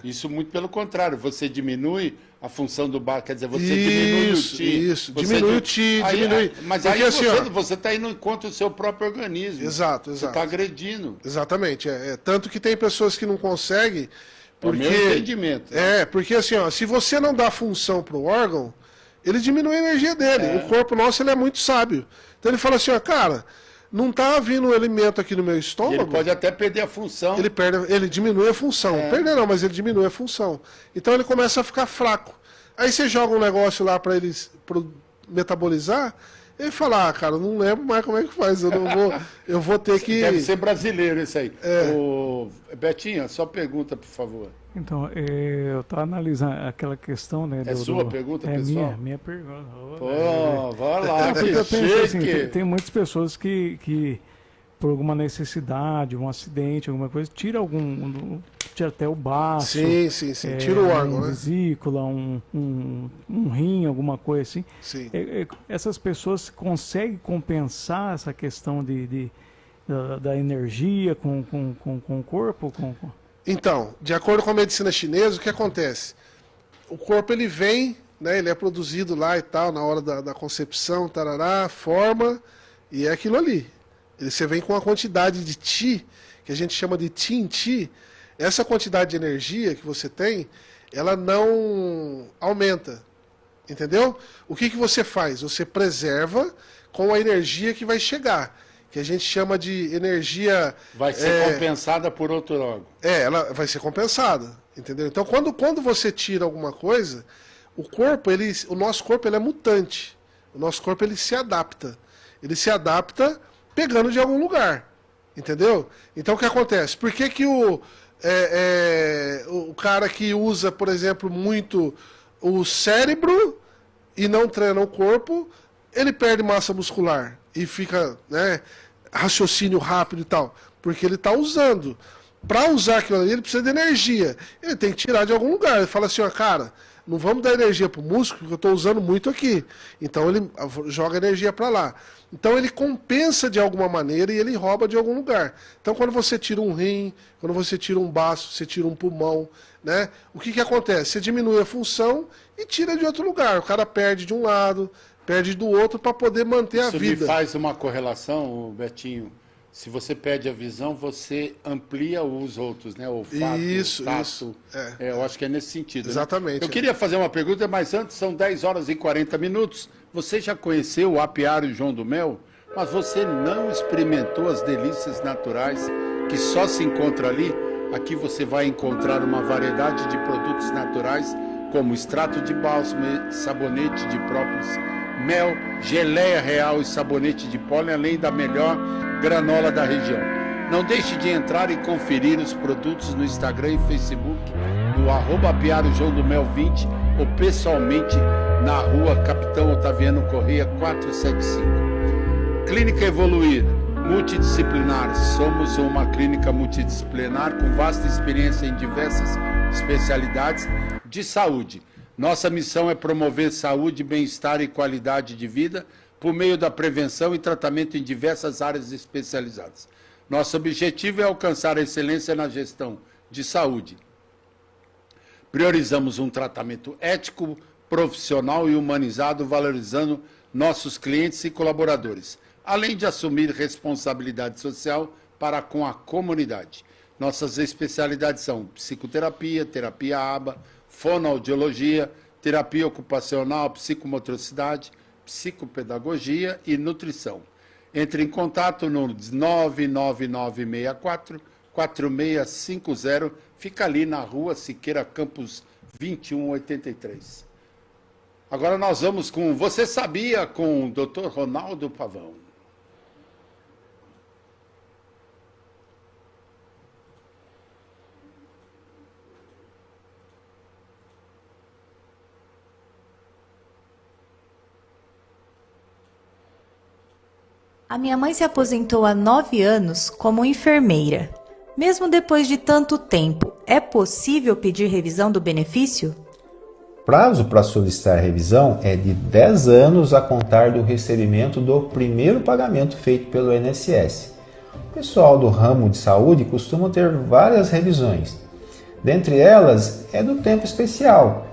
Isso muito pelo contrário, você diminui a função do bar, quer dizer, você diminui o ti. Isso, diminui o ti, diminui. Mas porque, aí assim, você está indo contra o seu próprio organismo. Exato, Você está agredindo. Exatamente. Tanto que tem pessoas que não conseguem. Porque, é o meu entendimento. Porque assim, ó, se você não dá função para o órgão, ele diminui a energia dele. O corpo nosso ele é muito sábio. Então ele fala assim, ó, cara, não está vindo alimento aqui no meu estômago. E ele pode até perder a função. Ele diminui a função. Perder não, mas ele diminui a função. Então ele começa a ficar fraco. Aí você joga um negócio lá para ele metabolizar, ele fala, cara, não lembro mais como é que faz. Eu vou ter que... Deve ser brasileiro isso aí. Betinho, só pergunta, por favor. Então, eu estou analisando aquela questão, né? Sua pergunta, pessoal? Minha pergunta. Pô, vai lá, porque eu penso assim, tem muitas pessoas que, por alguma necessidade, um acidente, alguma coisa, tira até o baço. Sim. Tira o órgão, né? Vesícula, um rim, alguma coisa assim. Sim. Essas pessoas conseguem compensar essa questão da energia com o corpo? Então, de acordo com a medicina chinesa, o que acontece? O corpo ele vem, né, ele é produzido lá e tal, na hora da concepção, tarará, forma, e é aquilo ali. Você vem com uma quantidade de Qi, que a gente chama de Qi. Essa quantidade de energia que você tem, ela não aumenta. Entendeu? O que você faz? Você preserva com a energia que vai chegar, que a gente chama de energia... Vai ser compensada por outro órgão. Ela vai ser compensada, entendeu? Então, quando você tira alguma coisa, o nosso corpo ele é mutante. O nosso corpo ele se adapta. Ele se adapta pegando de algum lugar, entendeu? Então, o que acontece? Por que o cara que usa, por exemplo, muito o cérebro e não treina o corpo, ele perde massa muscular e fica, né, raciocínio rápido e tal, porque ele está usando. Para usar aquilo ali, ele precisa de energia. Ele tem que tirar de algum lugar. Ele fala assim, ó, cara, não vamos dar energia para o músculo, porque eu estou usando muito aqui. Então ele joga energia para lá. Então ele compensa de alguma maneira e ele rouba de algum lugar. Então quando você tira um rim, quando você tira um baço, você tira um pulmão, né? O que acontece? Você diminui a função e tira de outro lugar. O cara perde de um lado, perde do outro para poder manter a vida. Isso me faz uma correlação, Betinho. Se você perde a visão, você amplia os outros, né? O olfato, isso, o tato. isso. Eu acho que é nesse sentido. Exatamente. Né? Eu queria fazer uma pergunta, mas antes são 10 horas e 40 minutos. Você já conheceu o apiário João do Mel? Mas você não experimentou as delícias naturais que só se encontra ali? Aqui você vai encontrar uma variedade de produtos naturais, como extrato de bálsamo, sabonete de própolis, mel, geleia real e sabonete de pólen, além da melhor granola da região. Não deixe de entrar e conferir os produtos no Instagram e Facebook, no @apiário João do Mel 20, ou pessoalmente na rua Capitão Otaviano Corrêa 475. Clínica Evoluir, multidisciplinar. Somos uma clínica multidisciplinar com vasta experiência em diversas especialidades de saúde. Nossa missão é promover saúde, bem-estar e qualidade de vida por meio da prevenção e tratamento em diversas áreas especializadas. Nosso objetivo é alcançar a excelência na gestão de saúde. Priorizamos um tratamento ético, profissional e humanizado, valorizando nossos clientes e colaboradores, além de assumir responsabilidade social para com a comunidade. Nossas especialidades são psicoterapia, terapia ABA, fonoaudiologia, terapia ocupacional, psicomotricidade, psicopedagogia e nutrição. Entre em contato no 99964-4650, fica ali na rua Siqueira Campos 2183. Agora nós vamos com Você Sabia, com o Dr. Ronaldo Pavão. A minha mãe se aposentou há 9 anos como enfermeira. Mesmo depois de tanto tempo, é possível pedir revisão do benefício? Prazo para solicitar revisão é de 10 anos a contar do recebimento do primeiro pagamento feito pelo INSS. O pessoal do ramo de saúde costuma ter várias revisões. Dentre elas, é do tempo especial.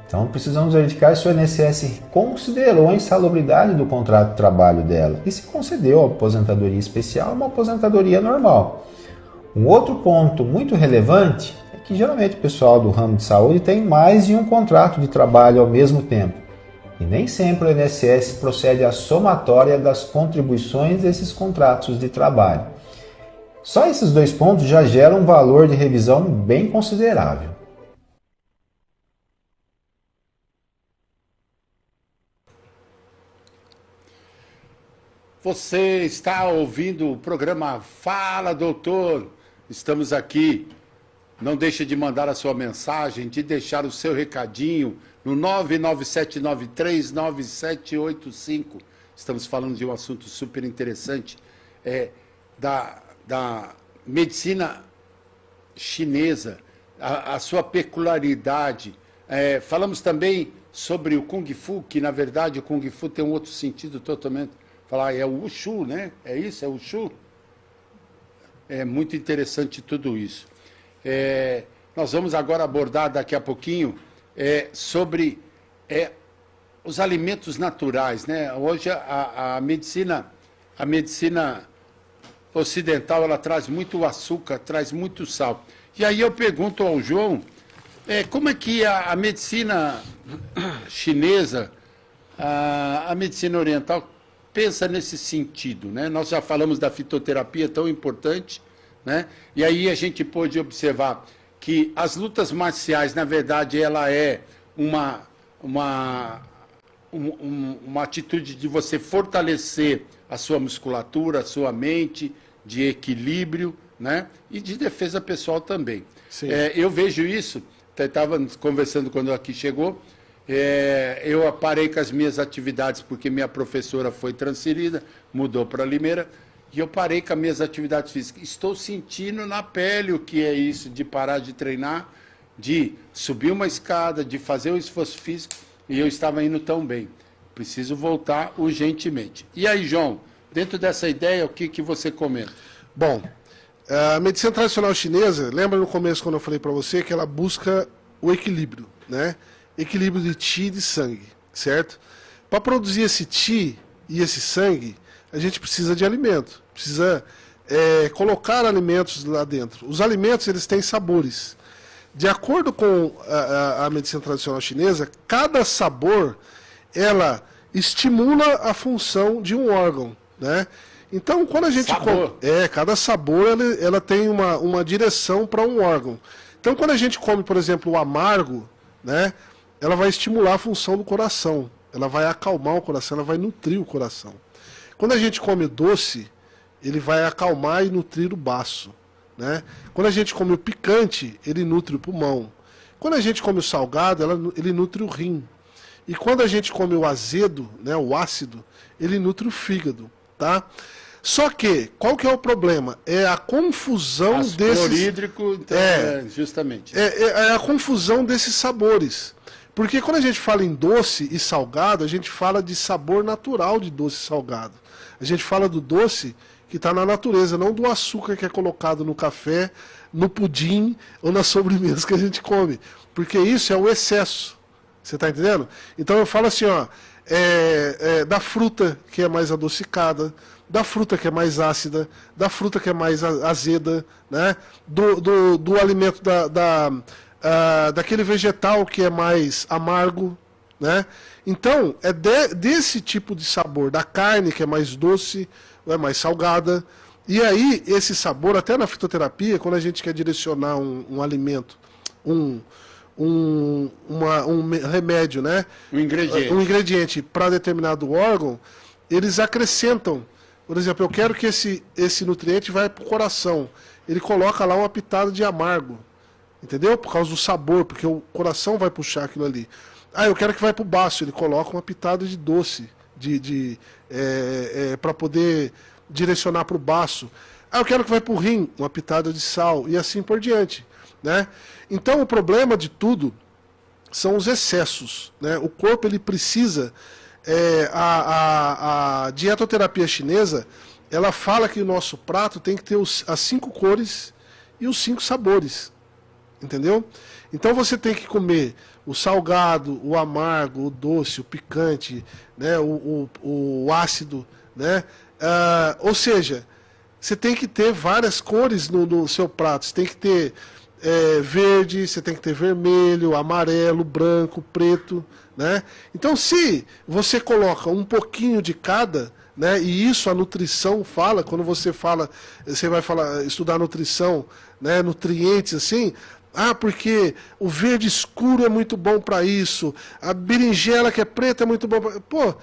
Então, precisamos verificar se o INSS considerou a insalubridade do contrato de trabalho dela e se concedeu a aposentadoria especial uma aposentadoria normal. Um outro ponto muito relevante é que geralmente o pessoal do ramo de saúde tem mais de um contrato de trabalho ao mesmo tempo. E nem sempre o INSS procede à somatória das contribuições desses contratos de trabalho. Só esses 2 pontos já geram um valor de revisão bem considerável. Você está ouvindo o programa Fala, Doutor. Estamos aqui. Não deixe de mandar a sua mensagem, de deixar o seu recadinho no 997939785. Estamos falando de um assunto super interessante, da medicina chinesa, a sua peculiaridade. Falamos também sobre o Kung Fu, que na verdade o Kung Fu tem um outro sentido totalmente. Falar, é o Wushu, né? É isso, é o Wushu. É muito interessante tudo isso. Nós vamos agora abordar daqui a pouquinho sobre os alimentos naturais, né? Hoje a medicina ocidental, ela traz muito açúcar, traz muito sal. E aí eu pergunto ao João, como é que a medicina chinesa, a medicina oriental, pensa nesse sentido, né? Nós já falamos da fitoterapia tão importante, né? E aí a gente pôde observar que as lutas marciais, na verdade, ela é uma atitude de você fortalecer a sua musculatura, a sua mente, de equilíbrio, né? E de defesa pessoal também. Eu vejo isso, estava conversando quando aqui chegou. Eu parei com as minhas atividades porque minha professora foi transferida, mudou para Limeira, e eu parei com as minhas atividades físicas. Estou sentindo na pele o que é isso, de parar de treinar, de subir uma escada, de fazer um esforço físico, e eu estava indo tão bem. Preciso voltar urgentemente. E aí, João, dentro dessa ideia, o que você comenta? Bom, a medicina tradicional chinesa, lembra no começo quando eu falei para você que ela busca o equilíbrio, né? Equilíbrio de Qi e de sangue, certo? Para produzir esse Qi e esse sangue, a gente precisa de alimento, precisa colocar alimentos lá dentro. Os alimentos, eles têm sabores. De acordo com a medicina tradicional chinesa, cada sabor, ela estimula a função de um órgão, né? Então, quando a gente cada sabor ela tem uma direção para um órgão. Então, quando a gente come, por exemplo, o amargo, né, ela vai estimular a função do coração, ela vai acalmar o coração, ela vai nutrir o coração. Quando a gente come doce, ele vai acalmar e nutrir o baço, né? Quando a gente come o picante, ele nutre o pulmão. Quando a gente come o salgado, ele nutre o rim. E quando a gente come o azedo, né, o ácido, ele nutre o fígado, tá? Só que, qual que é o problema? É a confusão desses... Clorídrico, então, justamente. É a confusão desses sabores. Porque quando a gente fala em doce e salgado, a gente fala de sabor natural de doce e salgado. A gente fala do doce que está na natureza, não do açúcar que é colocado no café, no pudim ou na sobremesa que a gente come. Porque isso é o excesso. Você está entendendo? Então eu falo assim, ó, da fruta que é mais adocicada, da fruta que é mais ácida, da fruta que é mais azeda, né? Do alimento daquele vegetal que é mais amargo, né? Então, é desse tipo de sabor, da carne que é mais doce, ou é mais salgada. E aí, esse sabor, até na fitoterapia, quando a gente quer direcionar um alimento, um remédio, né? Um ingrediente para determinado órgão, eles acrescentam. Por exemplo, eu quero que esse nutriente vá para o coração. Ele coloca lá uma pitada de amargo. Entendeu? Por causa do sabor, porque o coração vai puxar aquilo ali. Eu quero que vá para o baço. Ele coloca uma pitada de doce para poder direcionar para o baço. Eu quero que vá para o rim, uma pitada de sal, e assim por diante. Né? Então, o problema de tudo são os excessos. Né? O corpo ele precisa... a dietoterapia chinesa, ela fala que o nosso prato tem que ter as 5 cores e os 5 sabores. Entendeu? Então você tem que comer o salgado, o amargo, o doce, o picante, né? o ácido. Né? Ou seja, você tem que ter várias cores no seu prato. Você tem que ter verde, você tem que ter vermelho, amarelo, branco, preto. Né? Então, se você coloca um pouquinho de cada, né, e isso a nutrição fala, quando você vai estudar nutrição, né, nutrientes assim, porque o verde escuro é muito bom para isso, a berinjela que é preta é muito bom para... Pô,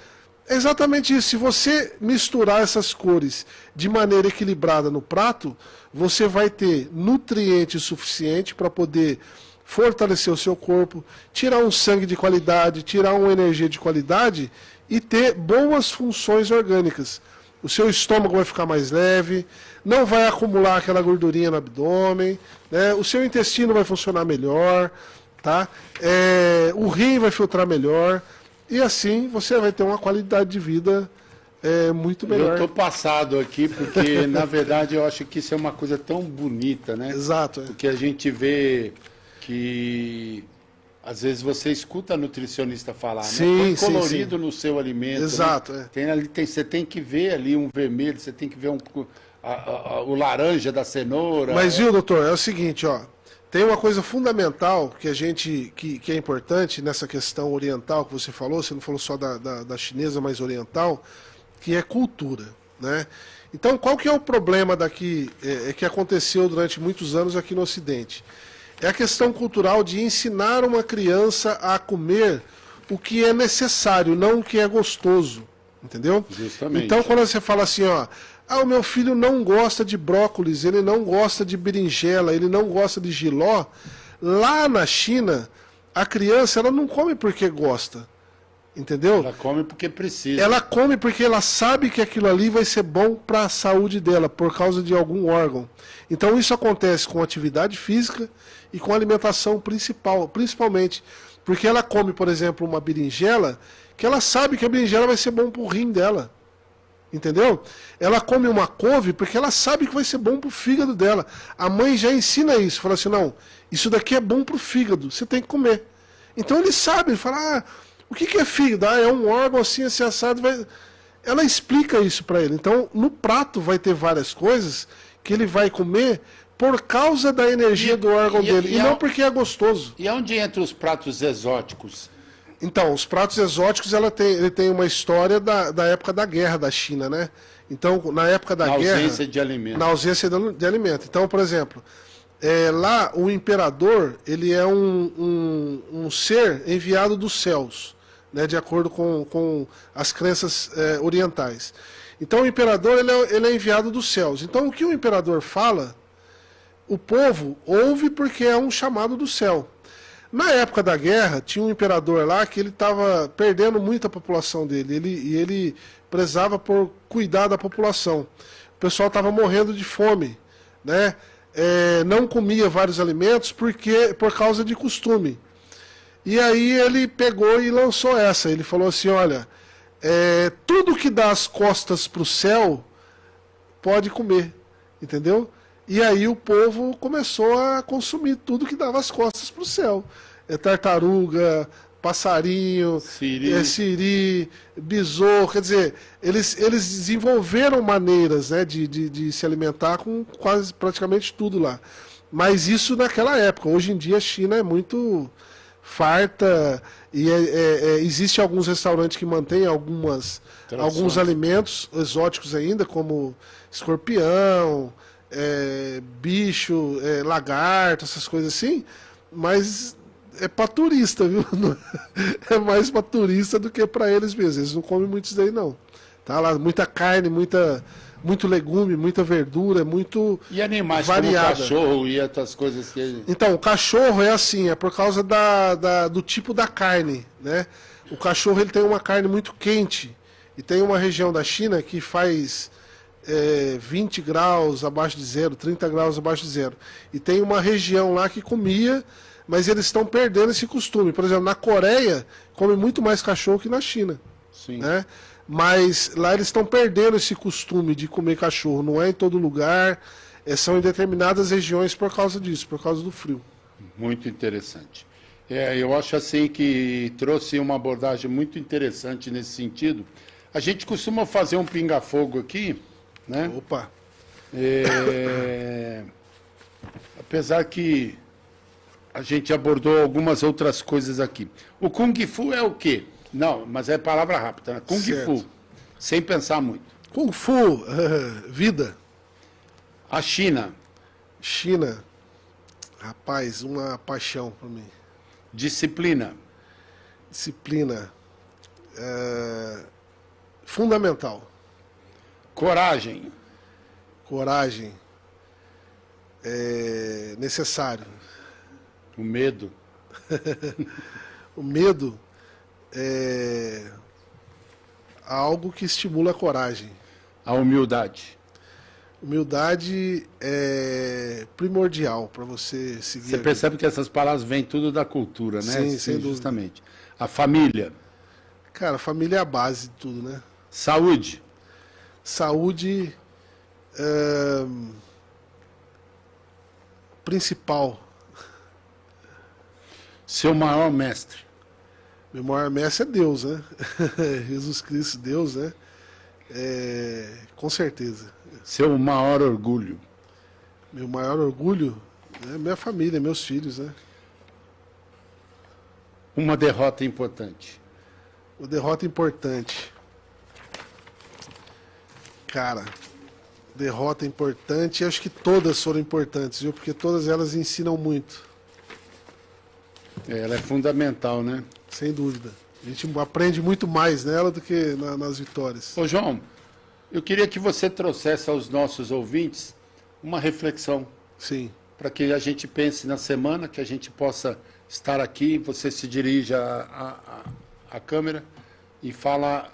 é exatamente isso. Se você misturar essas cores de maneira equilibrada no prato, você vai ter nutriente suficiente para poder fortalecer o seu corpo, tirar um sangue de qualidade, tirar uma energia de qualidade e ter boas funções orgânicas. O seu estômago vai ficar mais leve, não vai acumular aquela gordurinha no abdômen, né? O seu intestino vai funcionar melhor, tá? O rim vai filtrar melhor, e assim você vai ter uma qualidade de vida muito melhor. Eu estou passado aqui, porque na verdade eu acho que isso é uma coisa tão bonita, né? Exato. Porque a gente vê que às vezes você escuta a nutricionista falar, sim, né? Põe colorido sim. no seu alimento. Exato. Né? Você tem que ver ali um vermelho, você tem que ver o laranja da cenoura. Mas viu, doutor, é o seguinte, ó. Tem uma coisa fundamental que é importante nessa questão oriental que você não falou só da chinesa, mas oriental, que é cultura, né? Então, qual que é o problema que aconteceu durante muitos anos aqui no Ocidente? É a questão cultural de ensinar uma criança a comer o que é necessário, não o que é gostoso. Entendeu? Justamente. Então, quando você fala assim, o meu filho não gosta de brócolis, ele não gosta de berinjela, ele não gosta de jiló, lá na China, a criança ela não come porque gosta. Entendeu? Ela come porque precisa. Ela come porque ela sabe que aquilo ali vai ser bom para a saúde dela, por causa de algum órgão. Então isso acontece com atividade física e com alimentação principalmente. Porque ela come, por exemplo, uma berinjela, que ela sabe que a berinjela vai ser bom para o rim dela. Entendeu? Ela come uma couve porque ela sabe que vai ser bom para o fígado dela. A mãe já ensina isso, fala assim, não, isso daqui é bom para o fígado, você tem que comer. Então ele sabe, ele fala, o que é fígado? É um órgão assim assado. Ela explica isso para ele. Então, no prato vai ter várias coisas que ele vai comer por causa da energia do órgão dele, e não porque é gostoso. E onde entra os pratos exóticos? Então, os pratos exóticos, ele tem uma história da época da guerra da China, né? Então, na época da guerra... Na ausência de alimento. Na ausência de alimento. Então, por exemplo, lá o imperador, ele é um ser enviado dos céus, né, de acordo com as crenças orientais. Então o imperador ele é enviado dos céus. Então o que o imperador fala, o povo ouve porque é um chamado do céu. Na época da guerra, tinha um imperador lá que ele estava perdendo muito a população dele. Ele prezava por cuidar da população. O pessoal estava morrendo de fome, né? Não comia vários alimentos por causa de costume. E aí ele pegou e lançou essa. Ele falou assim, olha, tudo que dá as costas para o céu, pode comer. Entendeu? E aí o povo começou a consumir tudo que dava as costas para o céu. Tartaruga, passarinho, siri, besouro. Quer dizer, eles desenvolveram maneiras, né, de se alimentar com praticamente tudo lá. Mas isso naquela época. Hoje em dia a China é muito farta e existe alguns restaurantes que mantêm alguns alimentos exóticos ainda, como escorpião, bicho, lagarto, essas coisas assim, mas é para turista, viu? É mais para turista do que para eles mesmos. Eles não comem muito isso daí, não. Tá lá, muita carne, muito legume, muita verdura, muito E animais variada. como cachorro e outras coisas que... Então, o cachorro é assim, é por causa do tipo da carne, né? O cachorro ele tem uma carne muito quente e tem uma região da China que faz 20 graus abaixo de zero, 30 graus abaixo de zero. E tem uma região lá que comia, mas eles estão perdendo esse costume. Por exemplo, na Coreia, come muito mais cachorro que na China. Sim. Né? Mas lá eles estão perdendo esse costume de comer cachorro. Não é em todo lugar, são em determinadas regiões por causa disso, por causa do frio. Muito interessante. Eu acho assim que trouxe uma abordagem muito interessante nesse sentido. A gente costuma fazer um pinga-fogo aqui, né? Opa! Apesar que a gente abordou algumas outras coisas aqui. O Kung Fu é o quê? Não, mas é palavra rápida, né? Kung Certo. Fu, sem pensar muito. Kung Fu, vida. A China, China, rapaz, uma paixão para mim. disciplina, Disciplina, fundamental. coragem, Coragem, necessário. o medo, O medo é algo que estimula a coragem. a humildade. Humildade é primordial para você seguir. Você a percebe que essas palavras vêm tudo da cultura, né? Sim, sem dúvida. Justamente. A família, vida. Cara, a família é a base de tudo, né? saúde, Saúde principal. seu maior mestre, Meu maior mestre é Deus, né? Jesus Cristo, Deus, né? Com certeza. seu maior orgulho, Meu maior orgulho é minha família, meus filhos, né? uma derrota importante. Uma derrota importante. Cara, derrota importante, acho que todas foram importantes, viu? Porque todas elas ensinam muito, Ela é fundamental, né? sem dúvida. A gente aprende muito mais nela do que nas vitórias. Ô, João, eu queria que você trouxesse aos nossos ouvintes uma reflexão Sim. para que a gente pense na semana, que a gente possa estar aqui, você se dirija à câmera e fala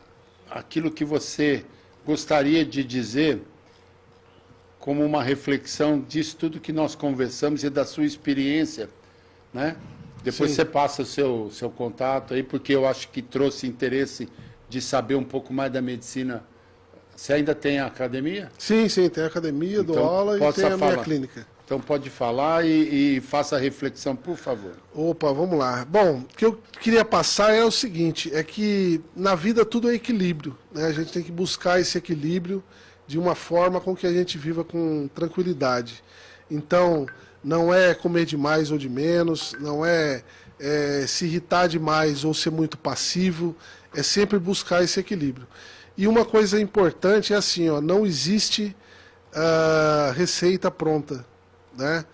aquilo que você gostaria de dizer como uma reflexão disso tudo que nós conversamos e da sua experiência, né? Depois Sim. você passa o seu contato aí, porque eu acho que trouxe interesse de saber um pouco mais da medicina. Você ainda tem a academia? Sim, tem a academia, dou Então, aula e possa tem a minha falar. clínica. Então pode falar e faça a reflexão, por favor. Opa, vamos lá. Bom, o que eu queria passar é o seguinte, é que na vida tudo é equilíbrio, né? A gente tem que buscar esse equilíbrio de uma forma com que a gente viva com tranquilidade. Então, não é comer de mais ou de menos, não é se irritar demais ou ser muito passivo, é sempre buscar esse equilíbrio. E uma coisa importante é assim, ó, não existe receita pronta, né?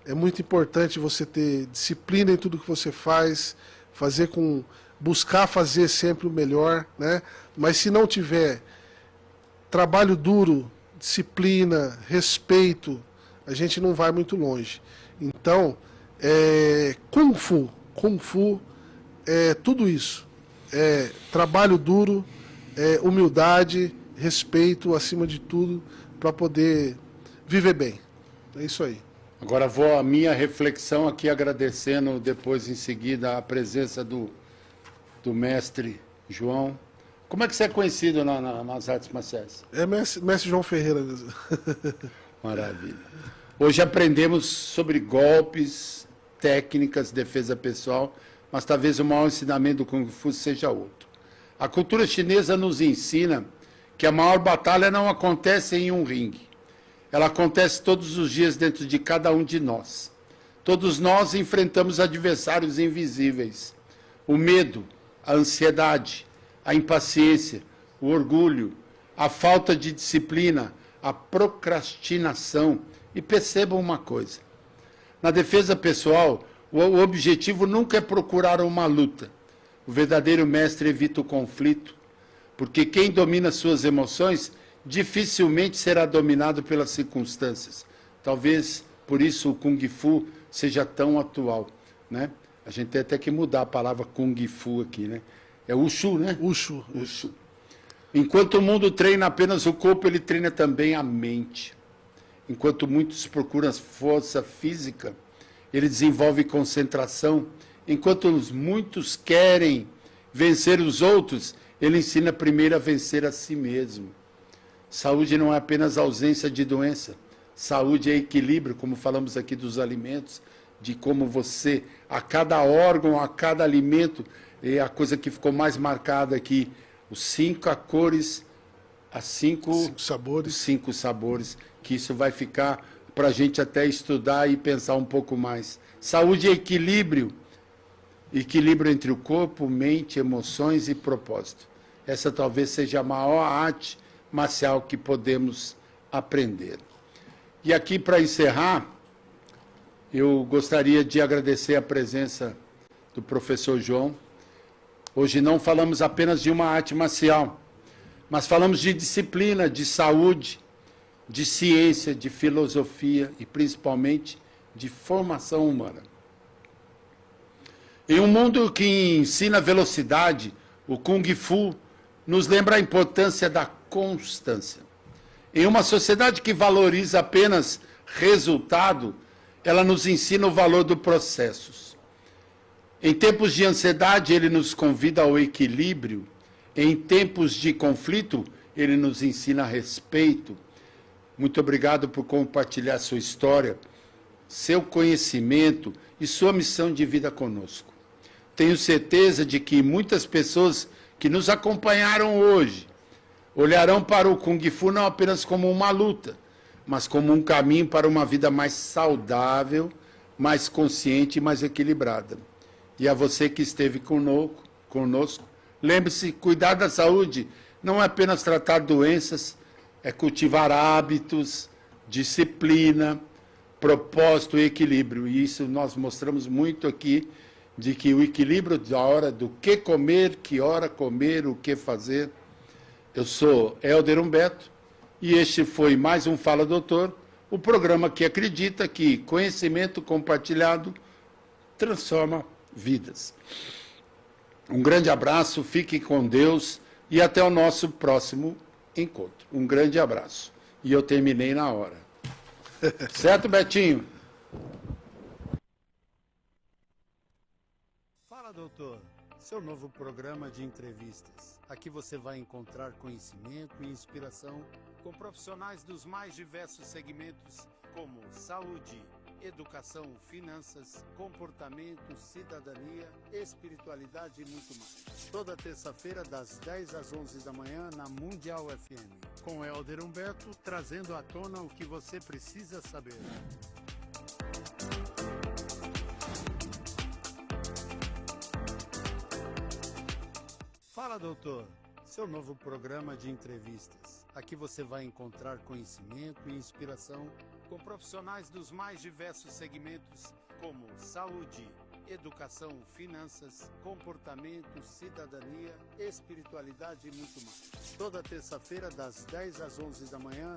É muito importante você ter disciplina em tudo que você faz, buscar fazer sempre o melhor, né? Mas se não tiver trabalho duro, disciplina, respeito, a gente não vai muito longe. Então, Kung Fu é tudo isso. Trabalho duro, humildade, respeito acima de tudo, para poder viver bem. É isso aí. Agora vou a minha reflexão aqui agradecendo depois em seguida a presença do mestre João. Como é que você é conhecido nas artes marciais? É mestre João Ferreira mesmo. Maravilha. Hoje aprendemos sobre golpes, técnicas, defesa pessoal, mas talvez o maior ensinamento do Kung Fu seja outro. A cultura chinesa nos ensina que a maior batalha não acontece em um ringue. Ela acontece todos os dias dentro de cada um de nós. Todos nós enfrentamos adversários invisíveis. O medo, a ansiedade, a impaciência, o orgulho, a falta de disciplina, a procrastinação. E percebam uma coisa. Na defesa pessoal, o objetivo nunca é procurar uma luta. O verdadeiro mestre evita o conflito, porque quem domina suas emoções dificilmente será dominado pelas circunstâncias. Talvez por isso o Kung Fu seja tão atual, né? A gente tem até que mudar a palavra Kung Fu aqui, né? É Wushu, né? Wushu. Wushu. Enquanto o mundo treina apenas o corpo, ele treina também a mente. Enquanto muitos procuram força física, ele desenvolve concentração. Enquanto muitos querem vencer os outros, ele ensina primeiro a vencer a si mesmo. Saúde não é apenas ausência de doença. Saúde é equilíbrio, como falamos aqui dos alimentos, de como você, a cada órgão, a cada alimento, é a coisa que ficou mais marcada aqui, os 5 cores, os 5 sabores, que isso vai ficar para a gente até estudar e pensar um pouco mais. Saúde é equilíbrio. Equilíbrio entre o corpo, mente, emoções e propósito. Essa talvez seja a maior arte marcial que podemos aprender. E aqui, para encerrar, eu gostaria de agradecer a presença do professor João. Hoje não falamos apenas de uma arte marcial, mas falamos de disciplina, de saúde, de ciência, de filosofia e, principalmente, de formação humana. Em um mundo que ensina velocidade, o Kung Fu nos lembra a importância da constância. Em uma sociedade que valoriza apenas resultado, ela nos ensina o valor do processo. Em tempos de ansiedade, ele nos convida ao equilíbrio. Em tempos de conflito, ele nos ensina respeito. Muito obrigado por compartilhar sua história, seu conhecimento e sua missão de vida conosco. Tenho certeza de que muitas pessoas que nos acompanharam hoje olharão para o Kung Fu não apenas como uma luta, mas como um caminho para uma vida mais saudável, mais consciente e mais equilibrada. E a você que esteve conosco, lembre-se, cuidar da saúde não é apenas tratar doenças, é cultivar hábitos, disciplina, propósito e equilíbrio. E isso nós mostramos muito aqui, de que o equilíbrio da hora do que comer, que hora comer, o que fazer. Eu sou Helder Humberto e este foi mais um Fala Doutor, o programa que acredita que conhecimento compartilhado transforma vidas. Um grande abraço, fique com Deus e até o nosso próximo encontro. Um grande abraço. E eu terminei na hora. Certo, Betinho? Fala, doutor. Seu novo programa de entrevistas. Aqui você vai encontrar conhecimento e inspiração com profissionais dos mais diversos segmentos, como saúde, educação, finanças, comportamento, cidadania, espiritualidade e muito mais. Toda terça-feira, das 10 às 11 da manhã, na Mundial FM. Com Helder Humberto, trazendo à tona o que você precisa saber. Fala, doutor. Seu novo programa de entrevistas. Aqui você vai encontrar conhecimento e inspiração com profissionais dos mais diversos segmentos, como saúde, educação, finanças, comportamento, cidadania, espiritualidade e muito mais. Toda terça-feira, das 10 às 11 da manhã,